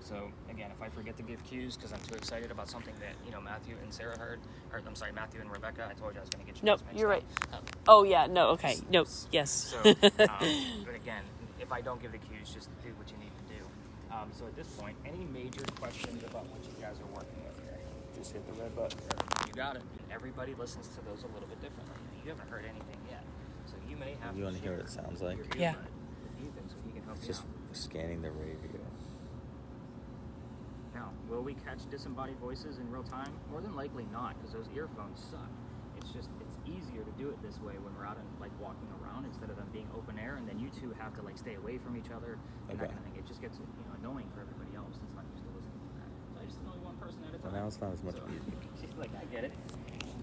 So again, if I forget to give cues because I'm too excited about something that Matthew and Sarah heard, or I'm sorry, Matthew and Rebecca, I told you I was going to get you. Nope, you're right. Oh yeah, no, okay, nope, yes. So, but again, if I don't give the cues, just do what you need to do. So at this point, any major questions about what you guys are working with here? Just hit the red button. You got it. Everybody listens to those a little bit differently. You haven't heard anything yet, so you may have. You want to hear what it sounds like? Yeah. Ethan, so he can help you Just out. scanning the radio. Now, will we catch disembodied voices in real time? More than likely not, because those earphones suck. It's easier to do it this way when we're out and like walking around instead of them being open air, and then you two have to like stay away from each other and that kind of thing. It just gets annoying for everybody else that's not used to listening to that. So I just only one person at a time. Well, now it's not as much music. She's like, I get it.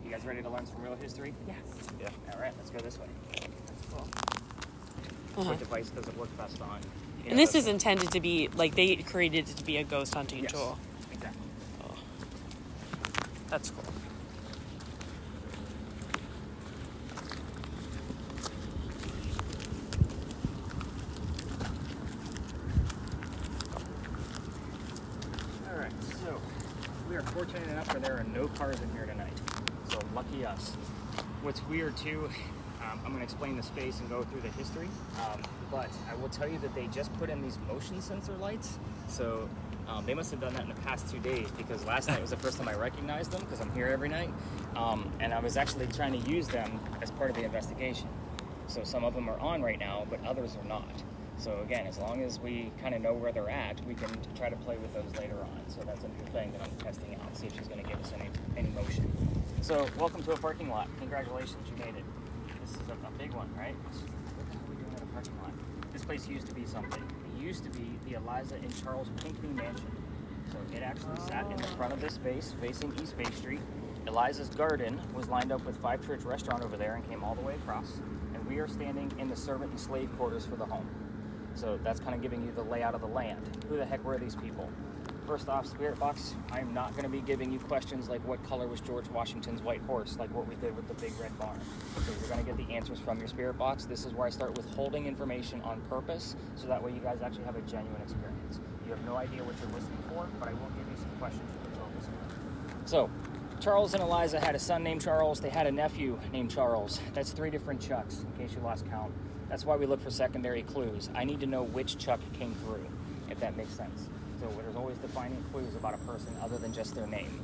You guys ready to learn some real history? Yes. Yeah. All right, let's go this way. That's cool. What device does it work best on? And this is intended to be, like, they created it to be a ghost hunting tool. Exactly. Oh. That's cool. All right, so we are fortunate enough that there are no cars in here tonight. So lucky us. What's weird too, I'm going to explain the space and go through the history, but I will tell you that they just put in these motion sensor lights. So they must have done that in the past 2 days, because last night was the first time I recognized them, because I'm here every night, and I was actually trying to use them as part of the investigation. So some of them are on right now, but others are not. So again, as long as we kind of know where they're at, we can try to play with those later on. So that's a new thing that I'm testing out, see if she's going to give us any motion. So welcome to a parking lot. Congratulations, you made it. This is a big one, right? What the hell are we doing at a parking lot? This place used to be something. It used to be the Eliza and Charles Pinckney Mansion. So it actually sat in the front of this space facing East Bay Street. Eliza's garden was lined up with Five Church Restaurant over there and came all the way across. And we are standing in the servant and slave quarters for the home. So that's kind of giving you the layout of the land. Who the heck were these people? First off, Spirit Box, I'm not going to be giving you questions like what color was George Washington's white horse, like what we did with the big red barn. So you're going to get the answers from your Spirit Box. This is where I start withholding information on purpose, so that way you guys actually have a genuine experience. You have no idea what you're listening for, but I will give you some questions you can focus on. So, Charles and Eliza had a son named Charles. They had a nephew named Charles. That's 3 different Chucks, in case you lost count. That's why we look for secondary clues. I need to know which Chuck came through, if that makes sense. So there's always defining clues about a person other than just their name.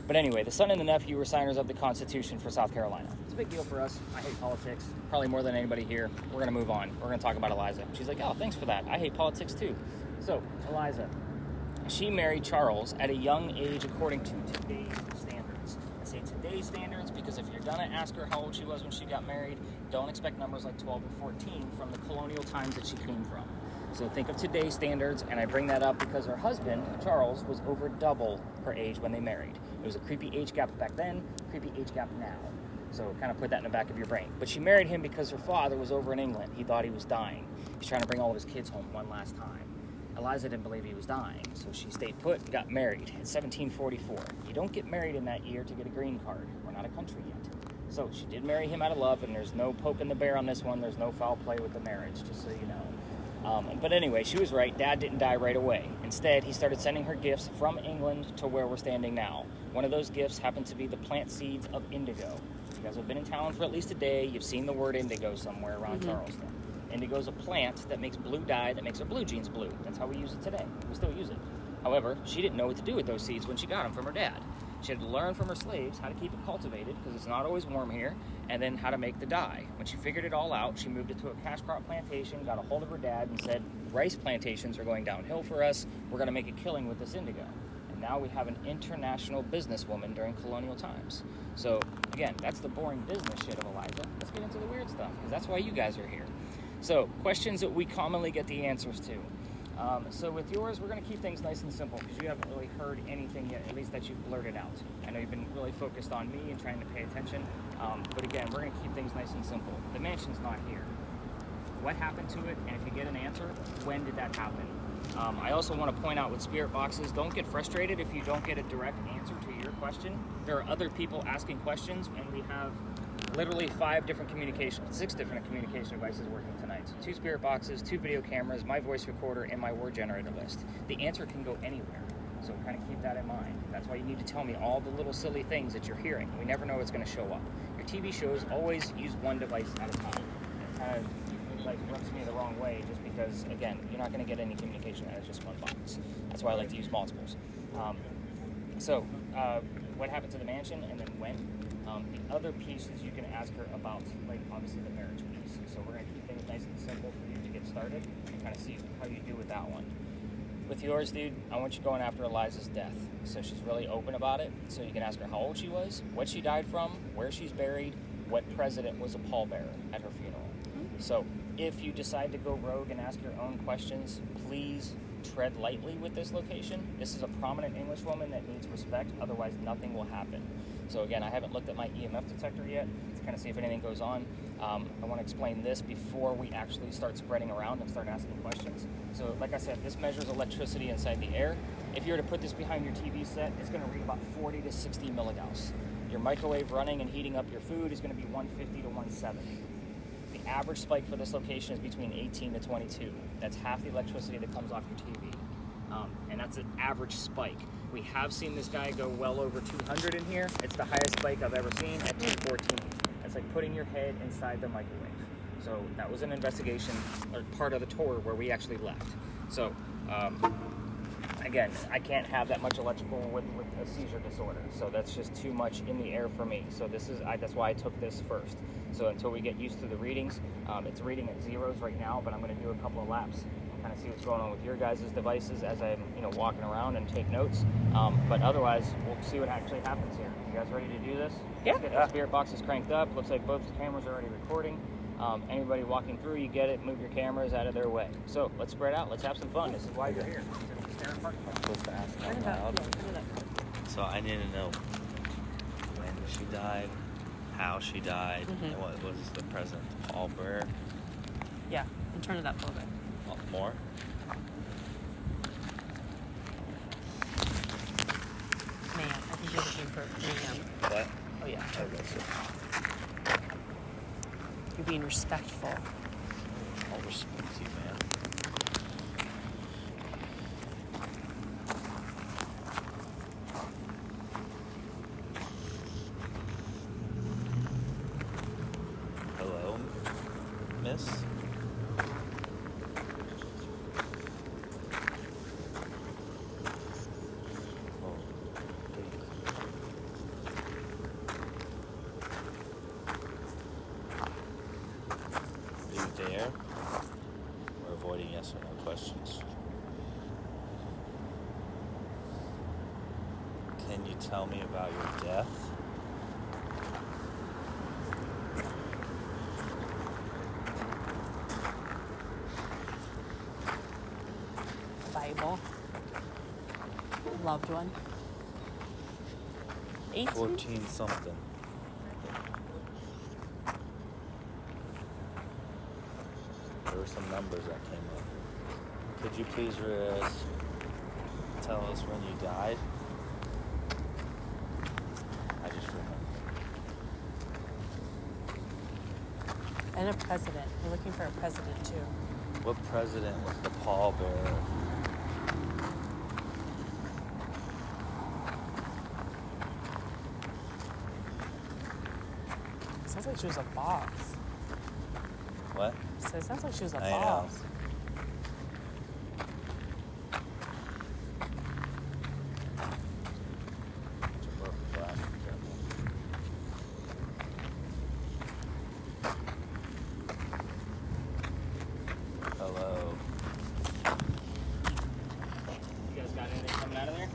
But anyway, the son and the nephew were signers of the Constitution for South Carolina. It's a big deal for us. I hate politics, probably more than anybody here. We're going to move on. We're going to talk about Eliza. She's like, oh, thanks for that. I hate politics too. So, Eliza, she married Charles at a young age according to today's standards. I say today's standards because if you're going to ask her how old she was when she got married, don't expect numbers like 12 or 14 from the colonial times that she came from. So think of today's standards, and I bring that up because her husband, Charles, was over double her age when they married. It was a creepy age gap back then, creepy age gap now. So kind of put that in the back of your brain. But she married him because her father was over in England. He thought he was dying. He's trying to bring all of his kids home one last time. Eliza didn't believe he was dying, so she stayed put and got married in 1744. You don't get married in that year to get a green card. We're not a country yet. So she did marry him out of love, and there's no poking the bear on this one. There's no foul play with the marriage, just so you know. But anyway, she was right. Dad didn't die right away. Instead, he started sending her gifts from England to where we're standing now. One of those gifts happened to be the plant seeds of indigo. You guys have been in town for at least a day. You've seen the word indigo somewhere around Charleston. Indigo is a plant that makes blue dye that makes our blue jeans blue. That's how we use it today. We still use it. However, she didn't know what to do with those seeds when she got them from her dad. She had to learn from her slaves how to keep it cultivated, because it's not always warm here, and then how to make the dye. When she figured it all out, she moved it to a cash crop plantation, got a hold of her dad, and said, rice plantations are going downhill for us. We're going to make a killing with this indigo. And now we have an international businesswoman during colonial times. So, again, that's the boring business shit of Eliza. Let's get into the weird stuff, because that's why you guys are here. So, questions that we commonly get the answers to. So with yours, we're going to keep things nice and simple because you haven't really heard anything yet, at least that you've blurted out. I know you've been really focused on me and trying to pay attention, but again, we're going to keep things nice and simple. The mansion's not here. What happened to it, and if you get an answer, when did that happen? I also want to point out with spirit boxes, don't get frustrated if you don't get a direct answer to your question. There are other people asking questions, and we have literally 6 different communication devices working tonight. lines. 2 spirit boxes, 2 video cameras, my voice recorder, and my word generator list. The answer can go anywhere. So kind of keep that in mind. That's why you need to tell me all the little silly things that you're hearing. We never know what's going to show up. Your TV shows always use one device at a time. It kind of like rubs me the wrong way just because, again, you're not going to get any communication out of just one box. That's why I like to use multiples. What happened to the mansion and then when? The other pieces you can ask her about, like obviously the marriage piece. So we're going to keep things nice and simple for you to get started and kind of see how you do with that one. With yours, dude, I want you going after Eliza's death. So she's really open about it. So you can ask her how old she was, what she died from, where she's buried, what president was a pallbearer at her funeral. So if you decide to go rogue and ask your own questions, please tread lightly with this location. This is a prominent English woman that needs respect, otherwise nothing will happen. So again, I haven't looked at my EMF detector yet to kind of see if anything goes on. I want to explain this before we actually start spreading around and start asking questions. So like I said, this measures electricity inside the air. If you were to put this behind your TV set, it's going to read about 40 to 60 milligauss. Your microwave running and heating up your food is going to be 150 to 170. The average spike for this location is between 18 to 22. That's half the electricity that comes off your TV. And that's an average spike. We have seen this guy go well over 200 in here. It's the highest spike I've ever seen at 214. It's like putting your head inside the microwave. So that was an investigation, or part of the tour where we actually left. So again, I can't have that much electrical with a seizure disorder. So that's just too much in the air for me. So that's why I took this first. So until we get used to the readings, it's reading at zeros right now, but I'm going to do a couple of laps and kind of see what's going on with your guys' devices as I'm walking around and take notes. But otherwise, we'll see what actually happens here. You guys ready to do this? Yeah. Let's get the spirit boxes cranked up. Looks like both cameras are already recording. Anybody walking through, you get it, move your cameras out of their way. So let's spread out, let's have some fun. This is why you're here. I'm supposed to ask out loud. So I need to know when she died, how she died, and what was the present pallbearer. Yeah, and turn it up a little bit. More? Ma'am, I think you're looking for ma'am. What? Oh yeah. Okay. You're being respectful. I'll respect you, man. Hello, miss? Oh, do you dare? We're avoiding yes or no questions. Can you tell me about your death? Bible. Loved one. 18? 14 something. There were some numbers that came up. Could you please tell us when you died? I just remember. And a president. We're looking for a president too. What president was the pallbearer? Sounds like she was a boss. What? So it sounds like she was a I know. boss. It's a broken glass. Be careful. Hello. You guys got anything coming out of there?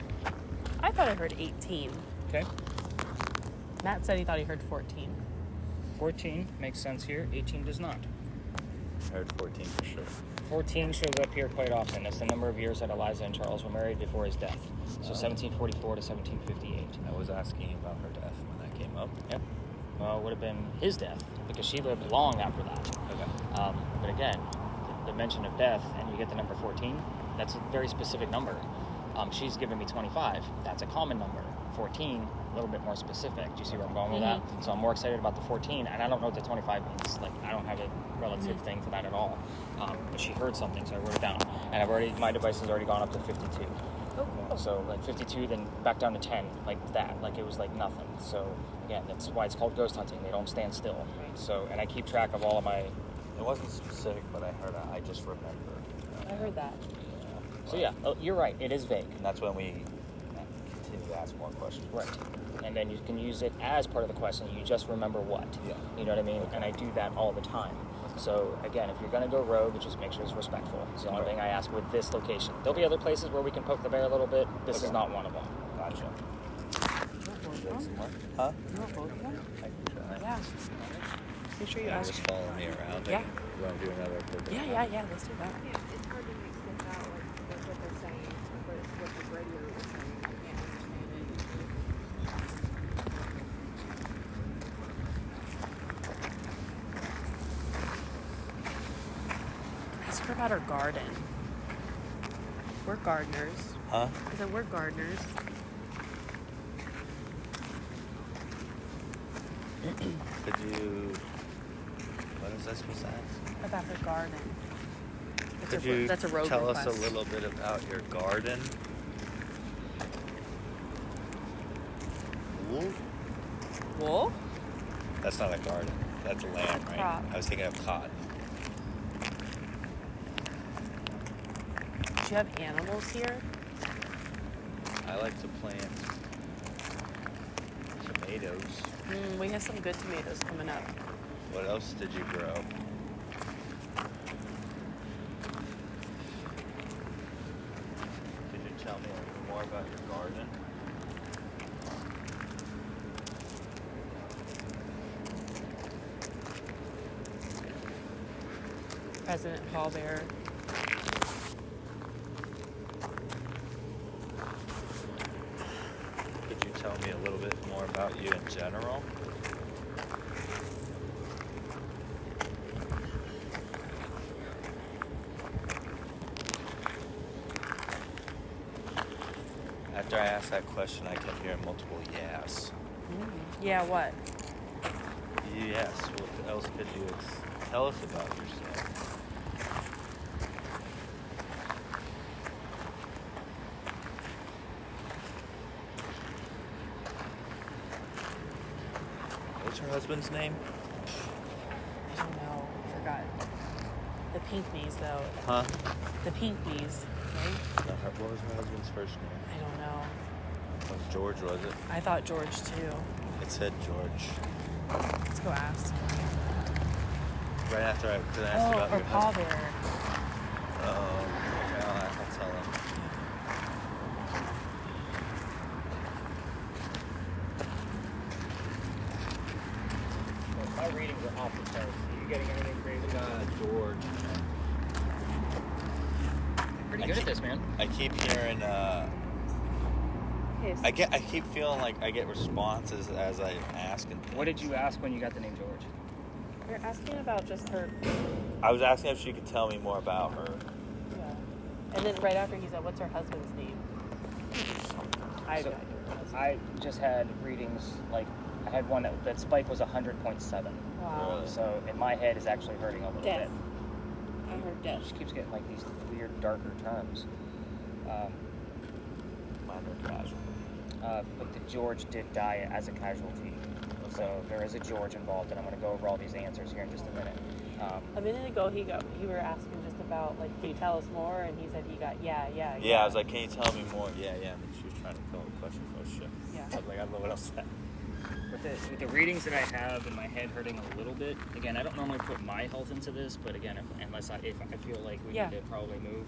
I thought I heard 18. Okay. Matt said he thought he heard 14. 14 makes sense here. 18 does not. Heard 14 for sure. 14 shows up here quite often. That's the number of years that Eliza and Charles were married before his death. So 1744 to 1758. I was asking about her death when that came up. Yep. Well, it would have been his death because she lived long after that. Okay. But again, the mention of death and you get the number 14, that's a very specific number. She's giving me 25. That's a common number. 14, a little bit more specific. Do you see where I'm going with that? So I'm more excited about the 14, and I don't know what the 25 means. Like, I don't have a relative thing for that at all. But she heard something, so I wrote it down. And my device has already gone up to 52. Oh, cool. So like 52, then back down to 10, like that. Like it was like nothing. So again, that's why it's called ghost hunting. They don't stand still. So, and I keep track of all of my. It wasn't specific, but I just remember. I heard that. So yeah, you're right. It is vague. And that's when we continue to ask more questions. Right. And then you can use it as part of the question. You just remember what. Yeah. You know what I mean? And I do that all the time. So again, if you're going to go rogue, just make sure it's respectful. It's the only thing I ask with this location. There'll be other places where we can poke the bear a little bit. This is not one of them. Gotcha. Huh? Huh? You want both of them? I can try. Yeah. Make sure you ask. Just follow me around. Yeah. You want to do another? Yeah. Let's do that. It's hard to make stuff out, like what they're saying, but what the radio is saying. I can't understand it. Ask her about her garden. We're gardeners. Huh? I said we're gardeners. Could you? What is I supposed to ask? About her garden. Could you That's a road tell request. us a little bit about your garden? Wool? Wool? That's not a garden. That's land, right? Crop. I was thinking of cotton. Do you have animals here? I like to plant tomatoes. We have some good tomatoes coming up. What else did you grow? Could you tell me a little more about your garden? President Pallbearer. Could you tell me a little bit more about you in general? After I asked that question, I kept hearing multiple yes. Yeah, what? Yes. What else could you tell us about yourself? What's her husband's name? I don't know. I forgot. The Pinckneys, though. Huh? The Pinckneys, right? No, what was her husband's first name? I don't know. Was George, was it? I thought George, too. It said George. Let's go ask. Right after I asked about or your husband. Pallbearer. Oh, okay, I'll tell him. My readings are off the charts. Are you getting anything crazy? George. Pretty good at this, man. I keep hearing. I keep feeling like I get responses as I ask. And What did you ask when you got the name George? You're asking about just her. I was asking if she could tell me more about her. Yeah. And then right after he said, what's her husband's name? So, I just had readings, like, I had one that spike was 100.7. Wow. Really? So in my head is actually hurting a little Death. bit. I heard death. She keeps getting like these weird, darker terms. Minor casual. But the George did die as a casualty. So there is a George involved, and I'm going to go over all these answers here in just a minute. A minute ago, you were asking just about, like, can you tell us more? And he said he got, yeah. Yeah, I was like, can you tell me more? Yeah. And then she was trying to come up with a question for shit. Yeah. I was like, I don't know what else to say. With the readings that I have and my head hurting a little bit, again, I don't normally put my health into this, but again, if I feel like we need to probably move.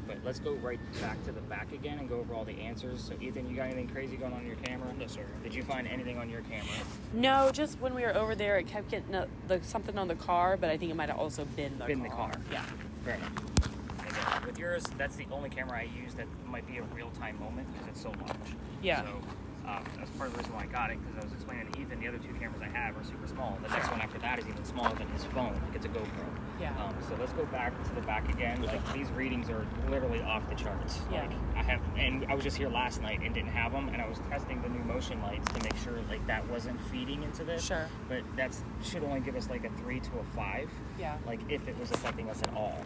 But let's go right back to the back again and go over all the answers. So Ethan, you got anything crazy going on your camera? No, sir. Did you find anything on your camera? No, just when we were over there, it kept getting something on the car, but I think it might have also been the car. Yeah. Fair enough. With yours, that's the only camera I use that might be a real-time moment because it's so large. Yeah. So That's part of the reason why I got it, because I was explaining to Ethan the other two cameras I have are super small. The next one after that is even smaller than his phone. Like it's a GoPro. Yeah. So let's go back to the back again. Like these readings are literally off the charts. Yeah. Like I was just here last night and didn't have them, and I was testing the new motion lights to make sure like that wasn't feeding into this. Sure. But that's should only give us like a 3 to a 5. Yeah. Like if it was affecting us at all.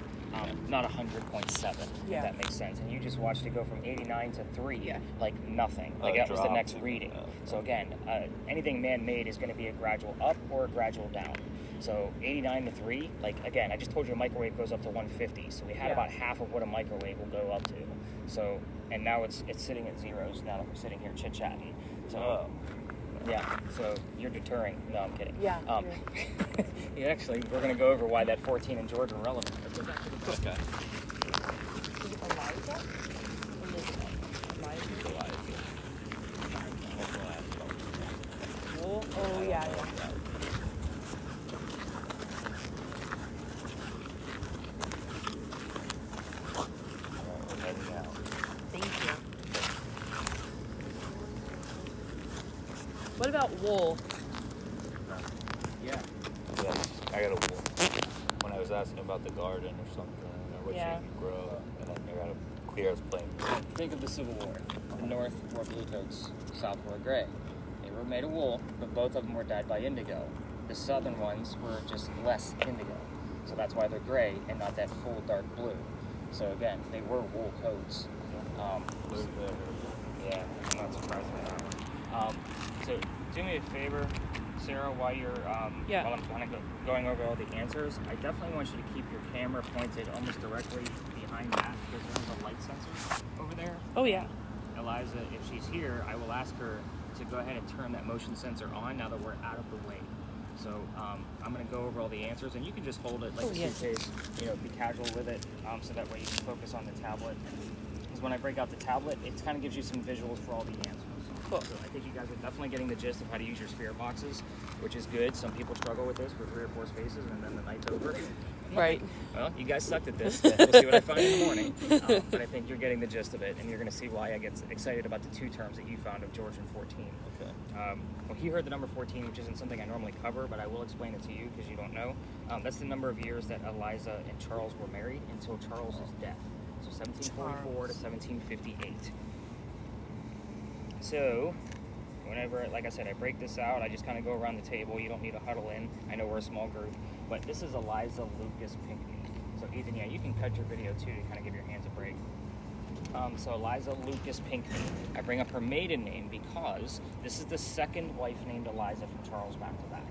Not 100.7. Yeah. If that makes sense. And you just watched it go from 89 to 3. Yeah. Like nothing. Like that was the next reading. So again, anything man-made is going to be a gradual up or a gradual down. So 89 to 3, like again, I just told you a microwave goes up to 150. So we had about half of what a microwave will go up to. So, and now it's sitting at zeros now that we're sitting here chit-chatting. So, yeah, so you're deterring. No, I'm kidding. Yeah. Yeah, actually, we're going to go over why that 14 in Georgia are relevant. Let's go back to the book. Okay. Is it Eliza? Wool? Oh, yeah. Thank you. What about wool? Yeah. Yeah, I got a wool. When I was asking about the garden or something, or what Yeah. you can grow, and then I got a clear as plain. Think of the Civil War. The North wore blue coats, South wore gray. They were made of wool, but both of them were dyed by indigo. The southern ones were just less indigo. So that's why they're gray and not that full dark blue. So again, they were wool coats. Yeah, I'm not surprised by that one. So do me a favor, Sarah, while you're while I'm kind of going over all the answers, I definitely want you to keep your camera pointed almost directly behind that because there's a light sensor over there. Oh, yeah. Eliza, if she's here, I will ask her to go ahead and turn that motion sensor on now that we're out of the way. So I'm going to go over all the answers, and you can just hold it like a suitcase, be casual with it, so that way you can focus on the tablet. Because when I break out the tablet, it kind of gives you some visuals for all the answers. Cool. So I think you guys are definitely getting the gist of how to use your spirit boxes, which is good. Some people struggle with this for 3 or 4 spaces, and then the night's over. Right. Well, you guys sucked at this. We'll see what I find in the morning. But I think you're getting the gist of it, and you're going to see why I get excited about the 2 terms that you found of George and 14. Okay. Well, he heard the number 14, which isn't something I normally cover, but I will explain it to you because you don't know. That's the number of years that Eliza and Charles were married until Charles's death. So 1744 to 1758. So, whenever, like I said, I break this out, I just kind of go around the table. You don't need to huddle in. I know we're a small group. But this is Eliza Lucas Pinckney. So, Ethan, yeah, you can cut your video, too, to kind of give your hands a break. So, Eliza Lucas Pinckney. I bring up her maiden name because this is the second wife named Eliza from Charles back to back.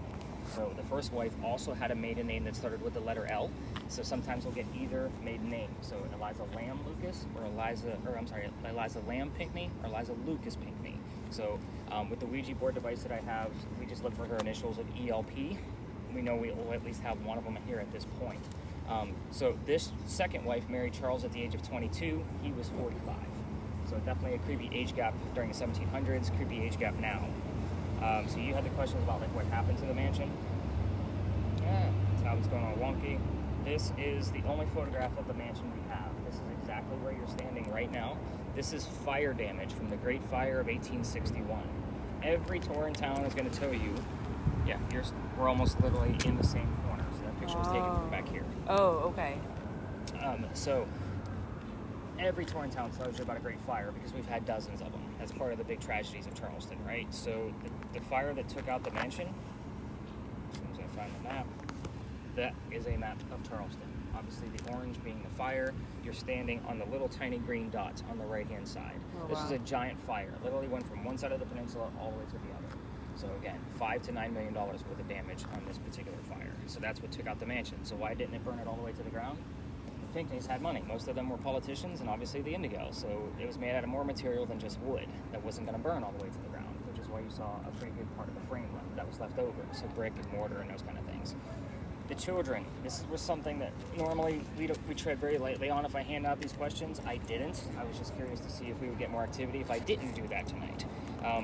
So, the first wife also had a maiden name that started with the letter L. So, sometimes we'll get either maiden name. So, Eliza Lamb Lucas or Eliza Lamb Pinckney or Eliza Lucas Pinckney. So, with the Ouija board device that I have, we just look for her initials of ELP. We know we will at least have one of them here at this point. So this second wife married Charles at the age of 22. He was 45. So definitely a creepy age gap during the 1700s, creepy age gap now. So you had the questions about like what happened to the mansion. Yeah, tablet's going on wonky. This is the only photograph of the mansion we have. This is exactly where you're standing right now. This is fire damage from the Great Fire of 1861. Every tour in town is going to tell you, yeah, we're almost literally in the same corner. So that picture was taken from back here. Oh, okay. So every tour in town tells you about a Great Fire because we've had dozens of them. That's part of the big tragedies of Charleston, right? So the fire that took out the mansion, as soon as I find the map, that is a map of Charleston. Obviously the orange being the fire, you're standing on the little tiny green dots on the right-hand side. This is a giant fire. Literally went from one side of the peninsula all the way to the other. So again, $5 to $9 million worth of damage on this particular fire. So that's what took out the mansion. So why didn't it burn it all the way to the ground? The Pinckneys had money. Most of them were politicians and obviously the indigo. So it was made out of more material than just wood that wasn't going to burn all the way to the ground, which is why you saw a pretty good part of the frame that was left over. So brick and mortar and those kind of things. The children, this was something that normally we tread very lightly on if I hand out these questions. I didn't. I was just curious to see if we would get more activity if I didn't do that tonight.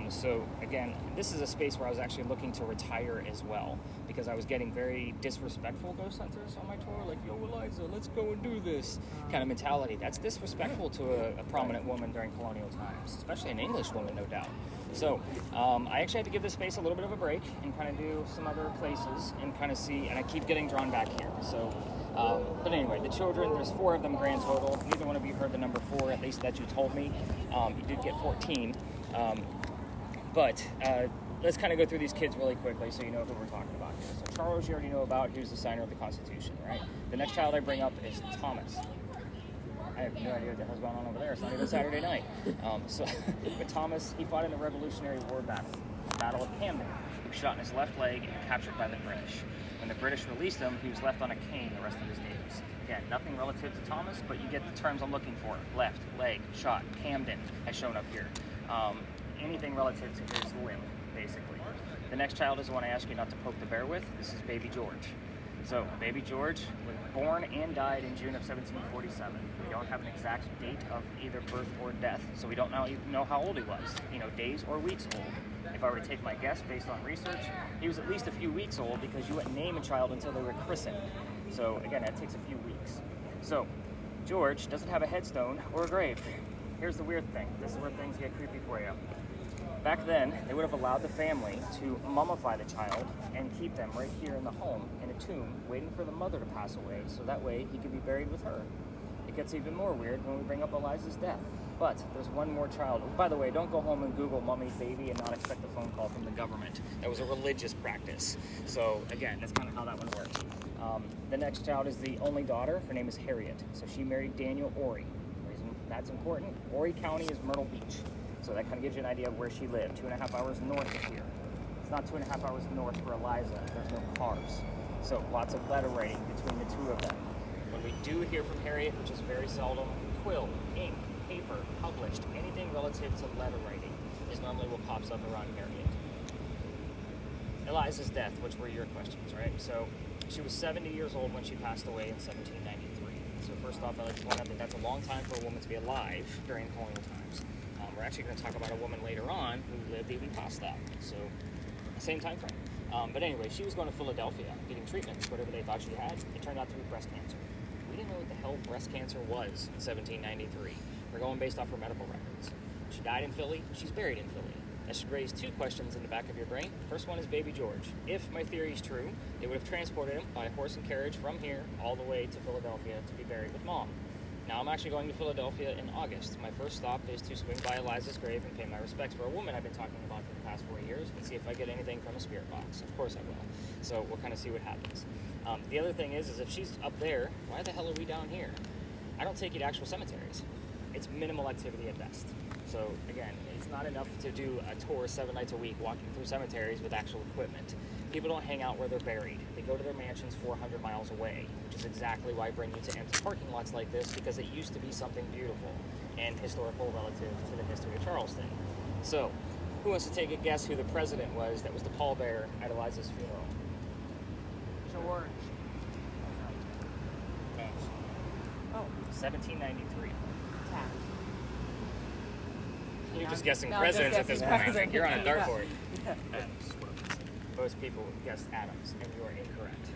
So again, this is a space where I was actually looking to retire as well because I was getting very disrespectful ghost hunters on my tour, like, yo, Eliza, let's go and do this kind of mentality. That's disrespectful to a prominent woman during colonial times, especially an English woman, no doubt. So I actually had to give this space a little bit of a break and kind of do some other places and kind of see, and I keep getting drawn back here. So, but anyway, the children, there's 4 of them grand total. Neither one of you heard the number 4, at least that you told me. You did get 14. But let's kind of go through these kids really quickly so you know who we're talking about here. So Charles, you already know about, he was the signer of the Constitution, right? The next child I bring up is Thomas. I have no idea what the hell's going on over there. It's not even Saturday night. But Thomas, he fought in the Revolutionary War Battle of Camden. He was shot in his left leg and captured by the British. When the British released him, he was left on a cane the rest of his days. Again, nothing relative to Thomas, but you get the terms I'm looking for. Left, leg, shot, Camden has shown up here. Anything relative to his limb, basically. The next child is the one I asked you not to poke the bear with. This is baby George. So, baby George was born and died in June of 1747. We don't have an exact date of either birth or death, so we don't know how old he was, days or weeks old. If I were to take my guess based on research, he was at least a few weeks old because you wouldn't name a child until they were christened. So, again, that takes a few weeks. So, George doesn't have a headstone or a grave. Here's the weird thing. This is where things get creepy for you. Back then, they would have allowed the family to mummify the child and keep them right here in the home in a tomb, waiting for the mother to pass away, so that way he could be buried with her. It gets even more weird when we bring up Eliza's death. But there's one more child. By the way, don't go home and Google mummy's baby and not expect a phone call from the government. That was a religious practice. So again, that's kind of how that one works. The next child is the only daughter. Her name is Harriet. So she married Daniel Ory. The reason that's important, Ory County is Myrtle Beach. So that kind of gives you an idea of where she lived, 2.5 hours north of here. It's not 2.5 hours north for Eliza. There's no cars. So lots of letter writing between the 2 of them. When we do hear from Harriet, which is very seldom, quill, ink, paper, published, anything relative to letter writing is normally what pops up around Harriet. Eliza's death, which were your questions, right? So she was 70 years old when she passed away in 1793. So first off, I'd like to point out that that's a long time for a woman to be alive during colonial times. We're actually going to talk about a woman later on who lived even past that. So, same time frame. But anyway, she was going to Philadelphia getting treatments, whatever they thought she had. It turned out to be breast cancer. We didn't know what the hell breast cancer was in 1793. We're going based off her medical records. She died in Philly. She's buried in Philly. That should raise 2 questions in the back of your brain. First one is baby George. If my theory is true, they would have transported him by horse and carriage from here all the way to Philadelphia to be buried with mom. Now I'm actually going to Philadelphia in August. My first stop is to swing by Eliza's grave and pay my respects for a woman I've been talking about for the past 4 years and see if I get anything from a spirit box. Of course I will. So we'll kind of see what happens. The other thing is if she's up there, why the hell are we down here? I don't take you to actual cemeteries. It's minimal activity at best. So again, it's not enough to do a tour 7 nights a week walking through cemeteries with actual equipment. People don't hang out where they're buried. They go to their mansions 400 miles away, which is exactly why I bring you to empty parking lots like this, because it used to be something beautiful and historical relative to the history of Charleston. So, who wants to take a guess who the president was that was the pallbearer at Eliza's funeral? George. Oh, 1793. Taft. You're just guessing No, presidents just at this guessing point. president. You're on a dartboard. Yeah. Most people guessed Adams, and you are incorrect.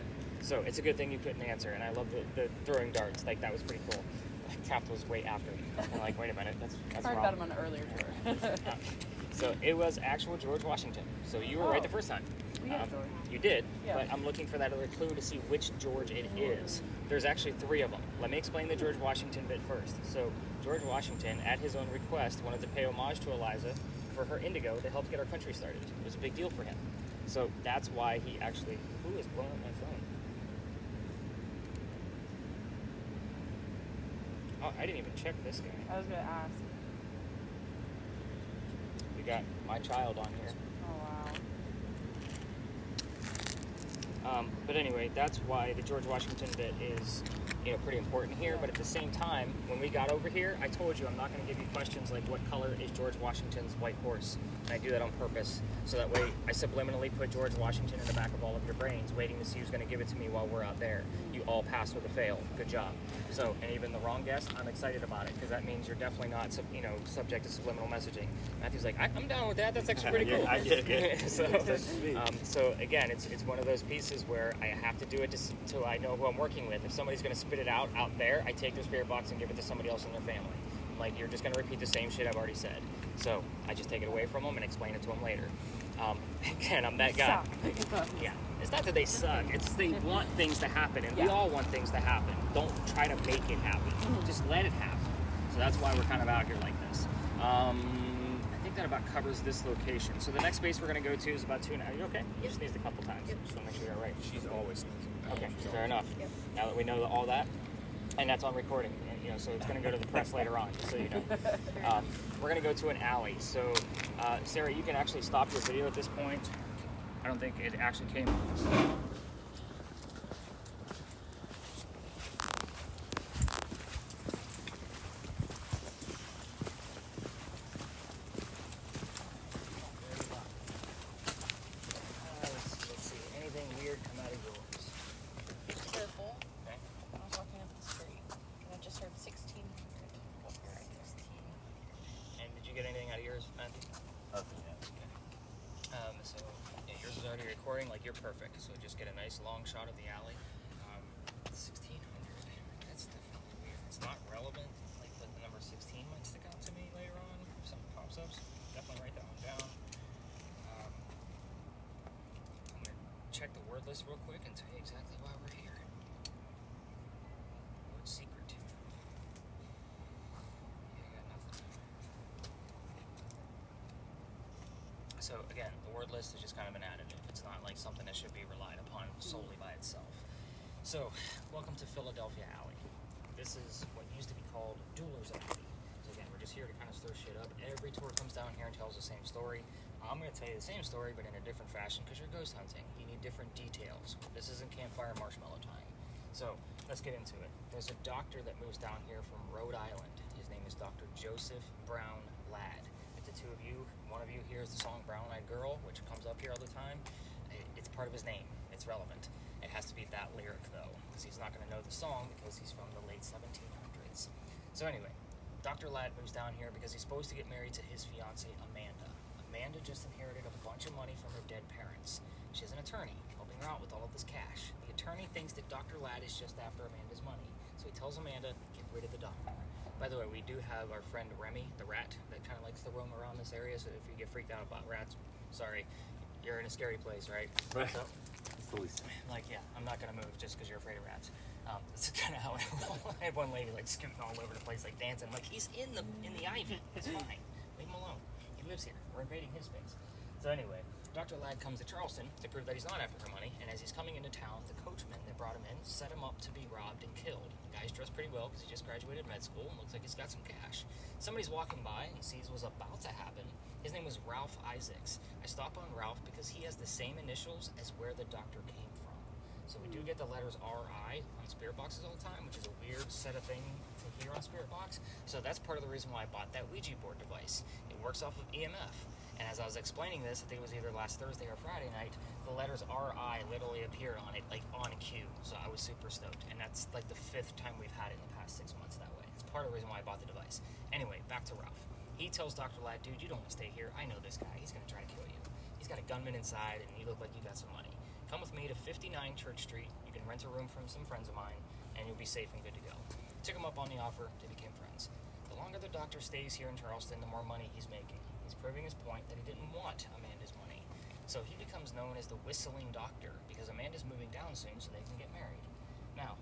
So it's a good thing you couldn't answer, and I love the throwing darts. Like, that was pretty cool. Like, Taft was way after me. I'm like, wait a minute, that's Heard wrong. about him on an earlier tour. So it was actual George Washington. So you were right the first time. We got George. You did, Yeah. but I'm looking for that other clue to see which George it is. There's actually 3 of them. Let me explain the George Washington bit first. So George Washington, at his own request, wanted to pay homage to Eliza for her indigo that helped get our country started. It was a big deal for him. So that's why he actually... Who is blowing up my phone? Oh, I didn't even check this guy. I was gonna ask. We got my child on here. Oh wow. But anyway, that's why the George Washington bit is pretty important here. But at the same time, when we got over here, I told you I'm not going to give you questions like what color is George Washington's white horse, and I do that on purpose, so that way I subliminally put George Washington in the back of all of your brains, waiting to see who's going to give it to me while we're out there. You all pass with a fail. Good job. So, and even the wrong guess, I'm excited about it, because that means you're definitely not, subject to subliminal messaging. Matthew's like, I'm down with that. That's actually pretty cool. I get it. So again, it's one of those pieces where I have to do it just so I know who I'm working with. If somebody's going to spit it out there, I take their spirit box and give it to somebody else in their family. Like, you're just going to repeat the same shit I've already said. So I just take it away from them and explain it to them later. Again, I'm that guy. Yeah, it's not that they suck. It's they want things to happen, and we all want things to happen. Don't try to make it happen. Just let it happen. So that's why we're kind of out here like this. I think that about covers this location. So the next space we're going to go to is about 2.5. Are you okay? You sneezed a couple times. Just want to make sure you're right. She's always sneezing. Okay, fair enough. Yep. Now that we know all that, and that's on recording, and, so it's going to go to the press later on, just so you know. We're going to go to an alley. So, Sarah, you can actually stop your video at this point. I don't think it actually came. Let's see. Anything weird come out of yours? Careful. Okay. I was walking up the street and I just heard 1600. And did you get anything out of yours, Matthew? Nothing yet. So yours is already recording. Like, you're perfect. So just get a nice long shot of the alley. 1600. That's definitely weird. It's not relevant. Like, but the number 16 might stick out to me later on if something pops up. So definitely write that one down. I'm gonna check the word list real quick and tell you exactly why we're here. Word secret. Yeah, I got nothing. So again, the word list is just kind of an additive. It's not like something that should be relied upon solely by itself. So, welcome to Philadelphia Alley. This is what used to be called Dueler's Alley. So again, we're just here to kind of stir shit up. Every tour comes down here and tells the same story. I'm going to tell you the same story, but in a different fashion, because you're ghost hunting. You need different details. This isn't campfire marshmallow time. So, let's get into it. There's a doctor that moves down here from Rhode Island. His name is Dr. Joseph Brown Ladd. If the two of you, one of you hears the song Brown Eyed Girl, which comes up here all the time, it's part of his name. It's relevant. It has to be that lyric, though, because he's not going to know the song because he's from the late 1700s. So anyway, Dr. Ladd moves down here because he's supposed to get married to his fiancée, Amanda. Amanda just inherited a bunch of money from her dead parents. She has an attorney helping her out with all of this cash. The attorney thinks that Dr. Ladd is just after Amanda's money, so he tells Amanda, get rid of the doctor. By the way, we do have our friend Remy, the rat, that kind of likes to roam around this area, so if you get freaked out about rats, sorry, you're in a scary place, right? Right. So, It's the least. like, yeah, I'm not going to move just because you're afraid of rats. That's kind of how I roll. I have one lady, like, scooting all over the place, like, dancing. I'm like, he's in the ivy. It's fine. Leave him alone. He lives here. We're invading his space. So anyway, Dr. Ladd comes to Charleston to prove that he's not after her money, and as he's coming into town, the coachman that brought him in set him up to be robbed and killed. The guy's dressed pretty well because he just graduated med school and looks like he's got some cash. Somebody's walking by and sees what's about to happen. His name was Ralph Isaacs. I stop on Ralph because he has the same initials as where the doctor came from. So we do get the letters RI on spirit boxes all the time, which is a weird set of thing to hear on spirit box. So that's part of the reason why I bought that Ouija board device. It works off of EMF. And as I was explaining this, I think it was either last Thursday or Friday night, the letters RI literally appeared on it, like on cue. So I was super stoked. And that's like the 5th time we've had it in the past 6 months that way. It's part of the reason why I bought the device. Anyway, back to Ralph. He tells Dr. Ladd, dude, you don't want to stay here. I know this guy. He's going to try to kill you. He's got a gunman inside, and you look like you got some money. Come with me to 59 Church Street. You can rent a room from some friends of mine, and you'll be safe and good to go. Took him up on the offer. They became friends. The longer the doctor stays here in Charleston, the more money he's making. He's proving his point that he didn't want Amanda's money. So he becomes known as the Whistling Doctor, because Amanda's moving down soon so they can get married. Now,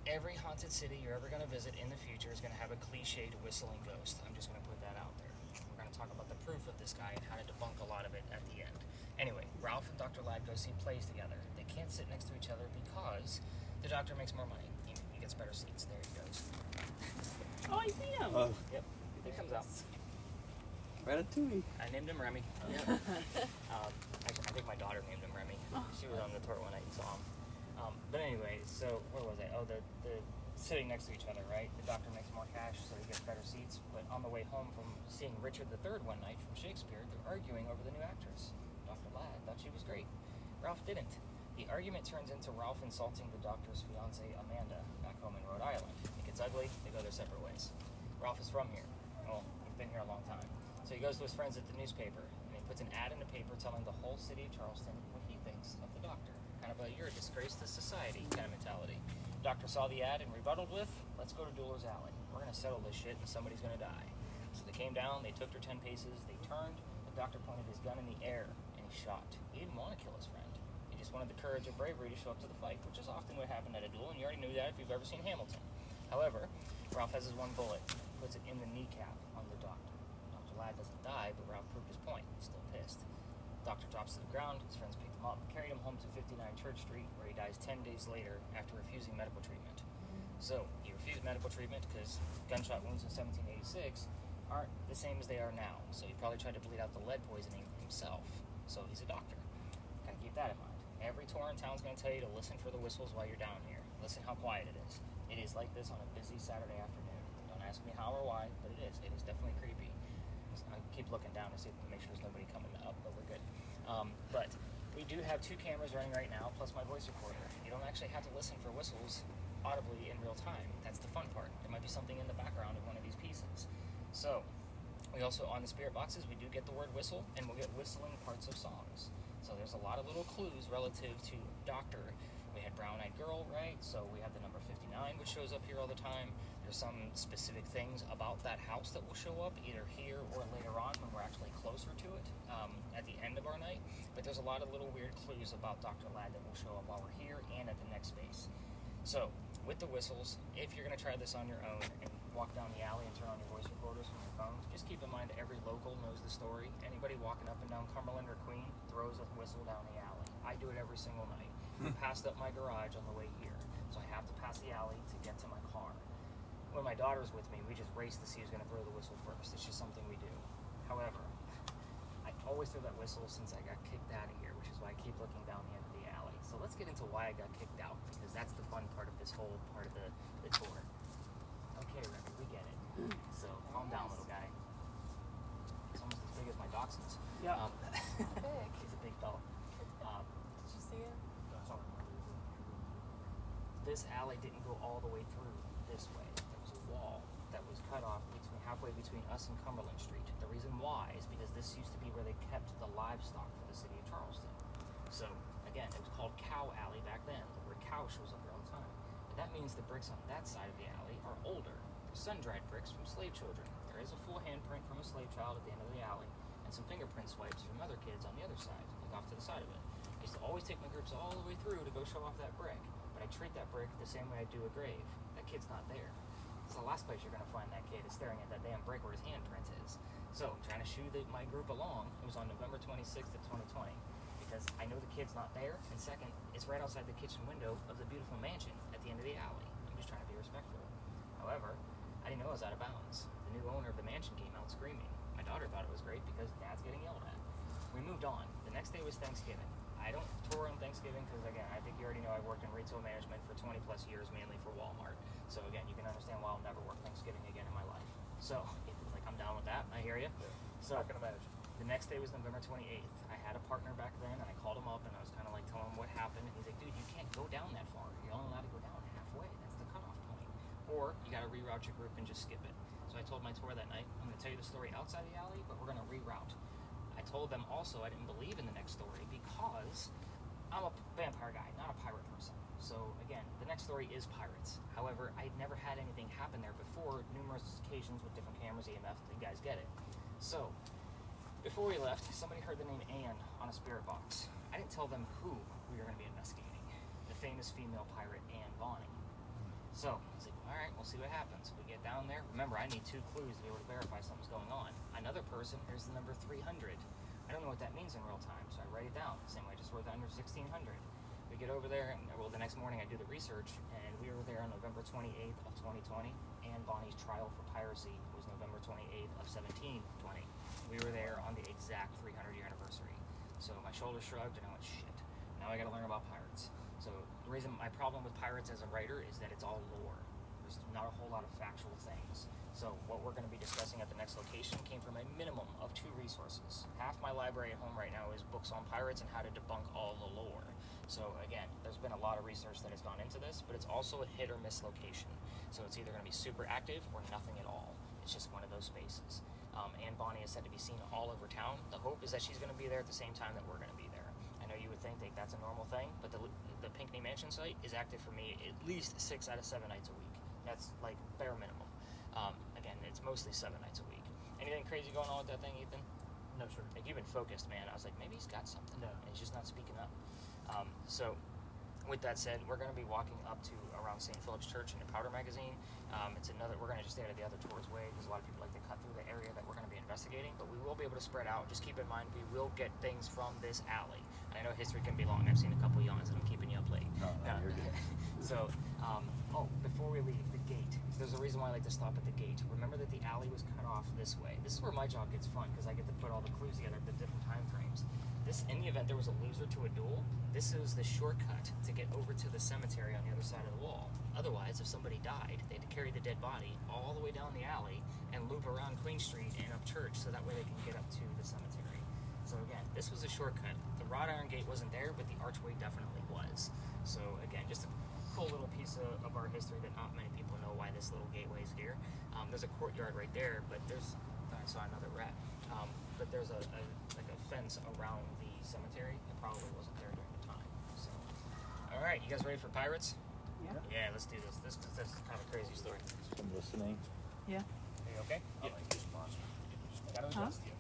every haunted city you're ever going to visit in the future is going to have a cliched whistling ghost. I'm just going to put that out there. We're going to talk about the proof of this guy and how to debunk a lot of it at the end. Anyway, Ralph and Dr. Ladd go see plays together. They can't sit next to each other because the doctor makes more money. He gets better seats. There he goes. Oh, I see him. Yep. He comes out. Ratatouille. I named him Remy. Yep. I think my daughter named him Remy. She was on the tour one night and saw him. But anyway, so where was I? Oh, the sitting next to each other, right? The doctor makes more cash, so he gets better seats. But on the way home from seeing Richard III one night from Shakespeare, they're arguing over the new actress. Dr. Ladd thought she was great. Ralph didn't. The argument turns into Ralph insulting the doctor's fiancée, Amanda, back home in Rhode Island. It gets ugly, they go their separate ways. Ralph is from here. Well, he's been here a long time. So he goes to his friends at the newspaper, and he puts an ad in the paper telling the whole city of Charleston what he thinks of the doctor. Kind of a, you're a disgrace to society kind of mentality. Doctor saw the ad and rebutted with, let's go to Dueler's Alley. We're going to settle this shit and somebody's going to die. So they came down, they took their 10 paces, they turned, the doctor pointed his gun in the air, and he shot. He didn't want to kill his friend. He just wanted the courage and bravery to show up to the fight, which is often what happened at a duel, and you already knew that if you've ever seen Hamilton. However, Ralph has his one bullet, puts it in the kneecap on the doctor. Dr. Ladd doesn't die, but Ralph proved his point. He's still pissed. Doctor drops to the ground, his friends picked him up, carried him home to 59 Church Street, where he dies 10 days later after refusing medical treatment. So, he refused medical treatment because gunshot wounds in 1786 aren't the same as they are now. So he probably tried to bleed out the lead poisoning himself. So he's a doctor. Gotta keep that in mind. Every tour in town is going to tell you to listen for the whistles while you're down here. Listen how quiet it is. It is like this on a busy Saturday afternoon. Don't ask me how or why, but it is. It is definitely creepy. I keep looking down to see to make sure there's nobody coming up, but we're good. But we do have 2 cameras running right now, plus my voice recorder. You don't actually have to listen for whistles audibly in real time. That's the fun part. There might be something in the background of one of these pieces. So, we also, on the spirit boxes, we do get the word whistle, and we'll get whistling parts of songs. So there's a lot of little clues relative to Doctor. We had Brown Eyed Girl, right? So we have the number 59, which shows up here all the time. There's some specific things about that house that will show up either here or later on when we're actually closer to it at the end of our night. But there's a lot of little weird clues about Dr. Ladd that will show up while we're here and at the next space. So, with the whistles, if you're going to try this on your own and walk down the alley and turn on your voice recorders from your phone, just keep in mind that every local knows the story. Anybody walking up and down Cumberland or Queen throws a whistle down the alley. I do it every single night. I passed up my garage on the way here, so I have to pass the alley to get to my car. When my daughter's with me, we just race to see who's going to throw the whistle first. It's just something we do. However, I always throw that whistle since I got kicked out of here, which is why I keep looking down the end of the alley. So let's get into why I got kicked out, because that's the fun part of this whole part of the tour. Okay, Remy, we get it. So calm down, little guy. He's almost as big as my dachshunds. Yeah. Big. He's a big fella. Did you see it? This alley didn't go all the way through this way. There was a wall that was cut off halfway between us and Cumberland Street. The reason why is because this used to be where they kept the livestock for the city of Charleston. So, again, it was called Cow Alley back then. The word cow shows up here all the time. But that means the bricks on that side of the alley are older. They're sun-dried bricks from slave children. There is a full handprint from a slave child at the end of the alley, and some fingerprint swipes from other kids on the other side, like off to the side of it. I used to always take my groups all the way through to go show off that brick, but I treat that brick the same way I do a grave. That kid's not there. It's the last place you're going to find that kid is staring at that damn brick where his handprint is. So, trying to shoo my group along, it was on November 26th of 2020, because I know the kid's not there, and second, it's right outside the kitchen window of the beautiful mansion at the end of the alley. I'm just trying to be respectful. However, I didn't know I was out of bounds. The new owner of the mansion came out screaming. My daughter thought it was great because Dad's getting yelled at. We moved on. The next day was Thanksgiving. I don't tour on Thanksgiving because, again, I think you already know I worked in retail management for 20 plus years, mainly for Walmart. So, again, you can understand why I'll never work Thanksgiving again in my life. So, like, I'm down with that. I hear you. Yeah, So, I can imagine. the next day was November 28th. I had a partner back then, and I called him up, and I was kind of like telling him what happened. And he's like, dude, you can't go down that far. You're only allowed to go down halfway. That's the cutoff point. Or you got to reroute your group and just skip it. So I told my tour that night, I'm going to tell you the story outside the alley, but we're going to reroute. I told them also I didn't believe in the next story because I'm a vampire guy, not a pirate person. So again, the next story is pirates. However, I'd never had anything happen there before, numerous occasions with different cameras, EMF, you guys get it. So, before we left, somebody heard the name Anne on a spirit box. I didn't tell them who we were going to be investigating. The famous female pirate, Anne Bonny. So, I was like, all right, we'll see what happens. We get down there. Remember, I need 2 clues to be able to verify something's going on. Another person, here's the number 300. I don't know what that means in real time, so I write it down. Same way I just wrote that under 1600. We get over there, and well, the next morning I do the research, and we were there on November 28th of 2020. Anne Bonny's trial for piracy was November 28th of 1720. We were there on the exact 300-year anniversary. So my shoulders shrugged, and I went, shit. Now I gotta learn about pirates. So the reason my problem with pirates as a writer is that it's all lore. There's not a whole lot of factual things. So what we're going to be discussing at the next location came from a minimum of 2 resources. Half my library at home right now is books on pirates and how to debunk all the lore. So again, there's been a lot of research that has gone into this, but it's also a hit or miss location. So it's either going to be super active or nothing at all. It's just one of those spaces. Anne Bonny is said to be seen all over town. The hope is that she's going to be there at the same time that we're going to be there. I know you would think that that's a normal thing, but the Pinckney Mansion site is active for me at least 6 out of 7 nights a week. That's like bare minimum. Again, it's mostly 7 nights a week. Anything crazy going on with that thing, Ethan? No, sir. Like, you've been focused, man. I was like, maybe he's got something. No. And he's just not speaking up. So with that said, we're going to be walking up to around St. Philip's Church in the Powder Magazine. We're going to just stay out of the other tour's way because a lot of people like to cut through the area that we're going to be investigating, but we will be able to spread out. Just keep in mind, we will get things from this alley. And I know history can be long. I've seen a couple yawns and I'm keeping you up late. No, you're good. So, before we leave, the gate. There's a reason why I like to stop at the gate. Remember that the alley was cut off this way. This is where my job gets fun because I get to put all the clues together at the different time frames. In the event there was a loser to a duel, this is the shortcut to get over to the cemetery on the other side of the wall. Otherwise, if somebody died, they had to carry the dead body all the way down the alley and loop around Queen Street and up Church so that way they can get up to the cemetery. So again, this was a shortcut. The wrought iron gate wasn't there, but the archway definitely was. So again, just a cool little piece of our history that not many people know why this little gateway is here. There's a courtyard right there, but I saw another rat. But there's a fence around the cemetery. It probably wasn't there during the time. So, all right, you guys ready for pirates? Yeah. Yeah, let's do this. This is kind of a crazy story. I'm listening. Yeah. Are you okay? I like this monster. Gotta adjust you.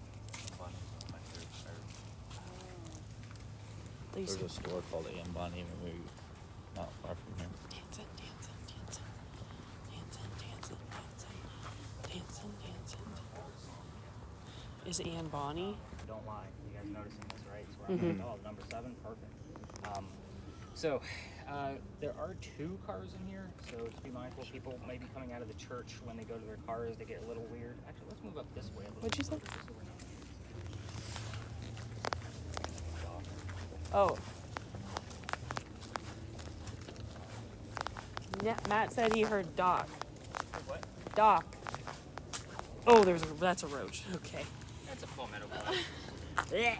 There's a store called Anne Bonny, maybe not far from here. Dancing. Is Anne Bonny? Don't lie. You guys noticing this, right? So we're on like, number 7. Perfect. So there are 2 cars in here, so just be mindful. People may be coming out of the church when they go to their cars. They get a little weird. Actually, let's move up this way a little What'd you say? bit so we're not- Oh. Matt said he heard Doc. What? Doc. Oh, that's a roach. Okay. That's a palmetto blunt. Blech.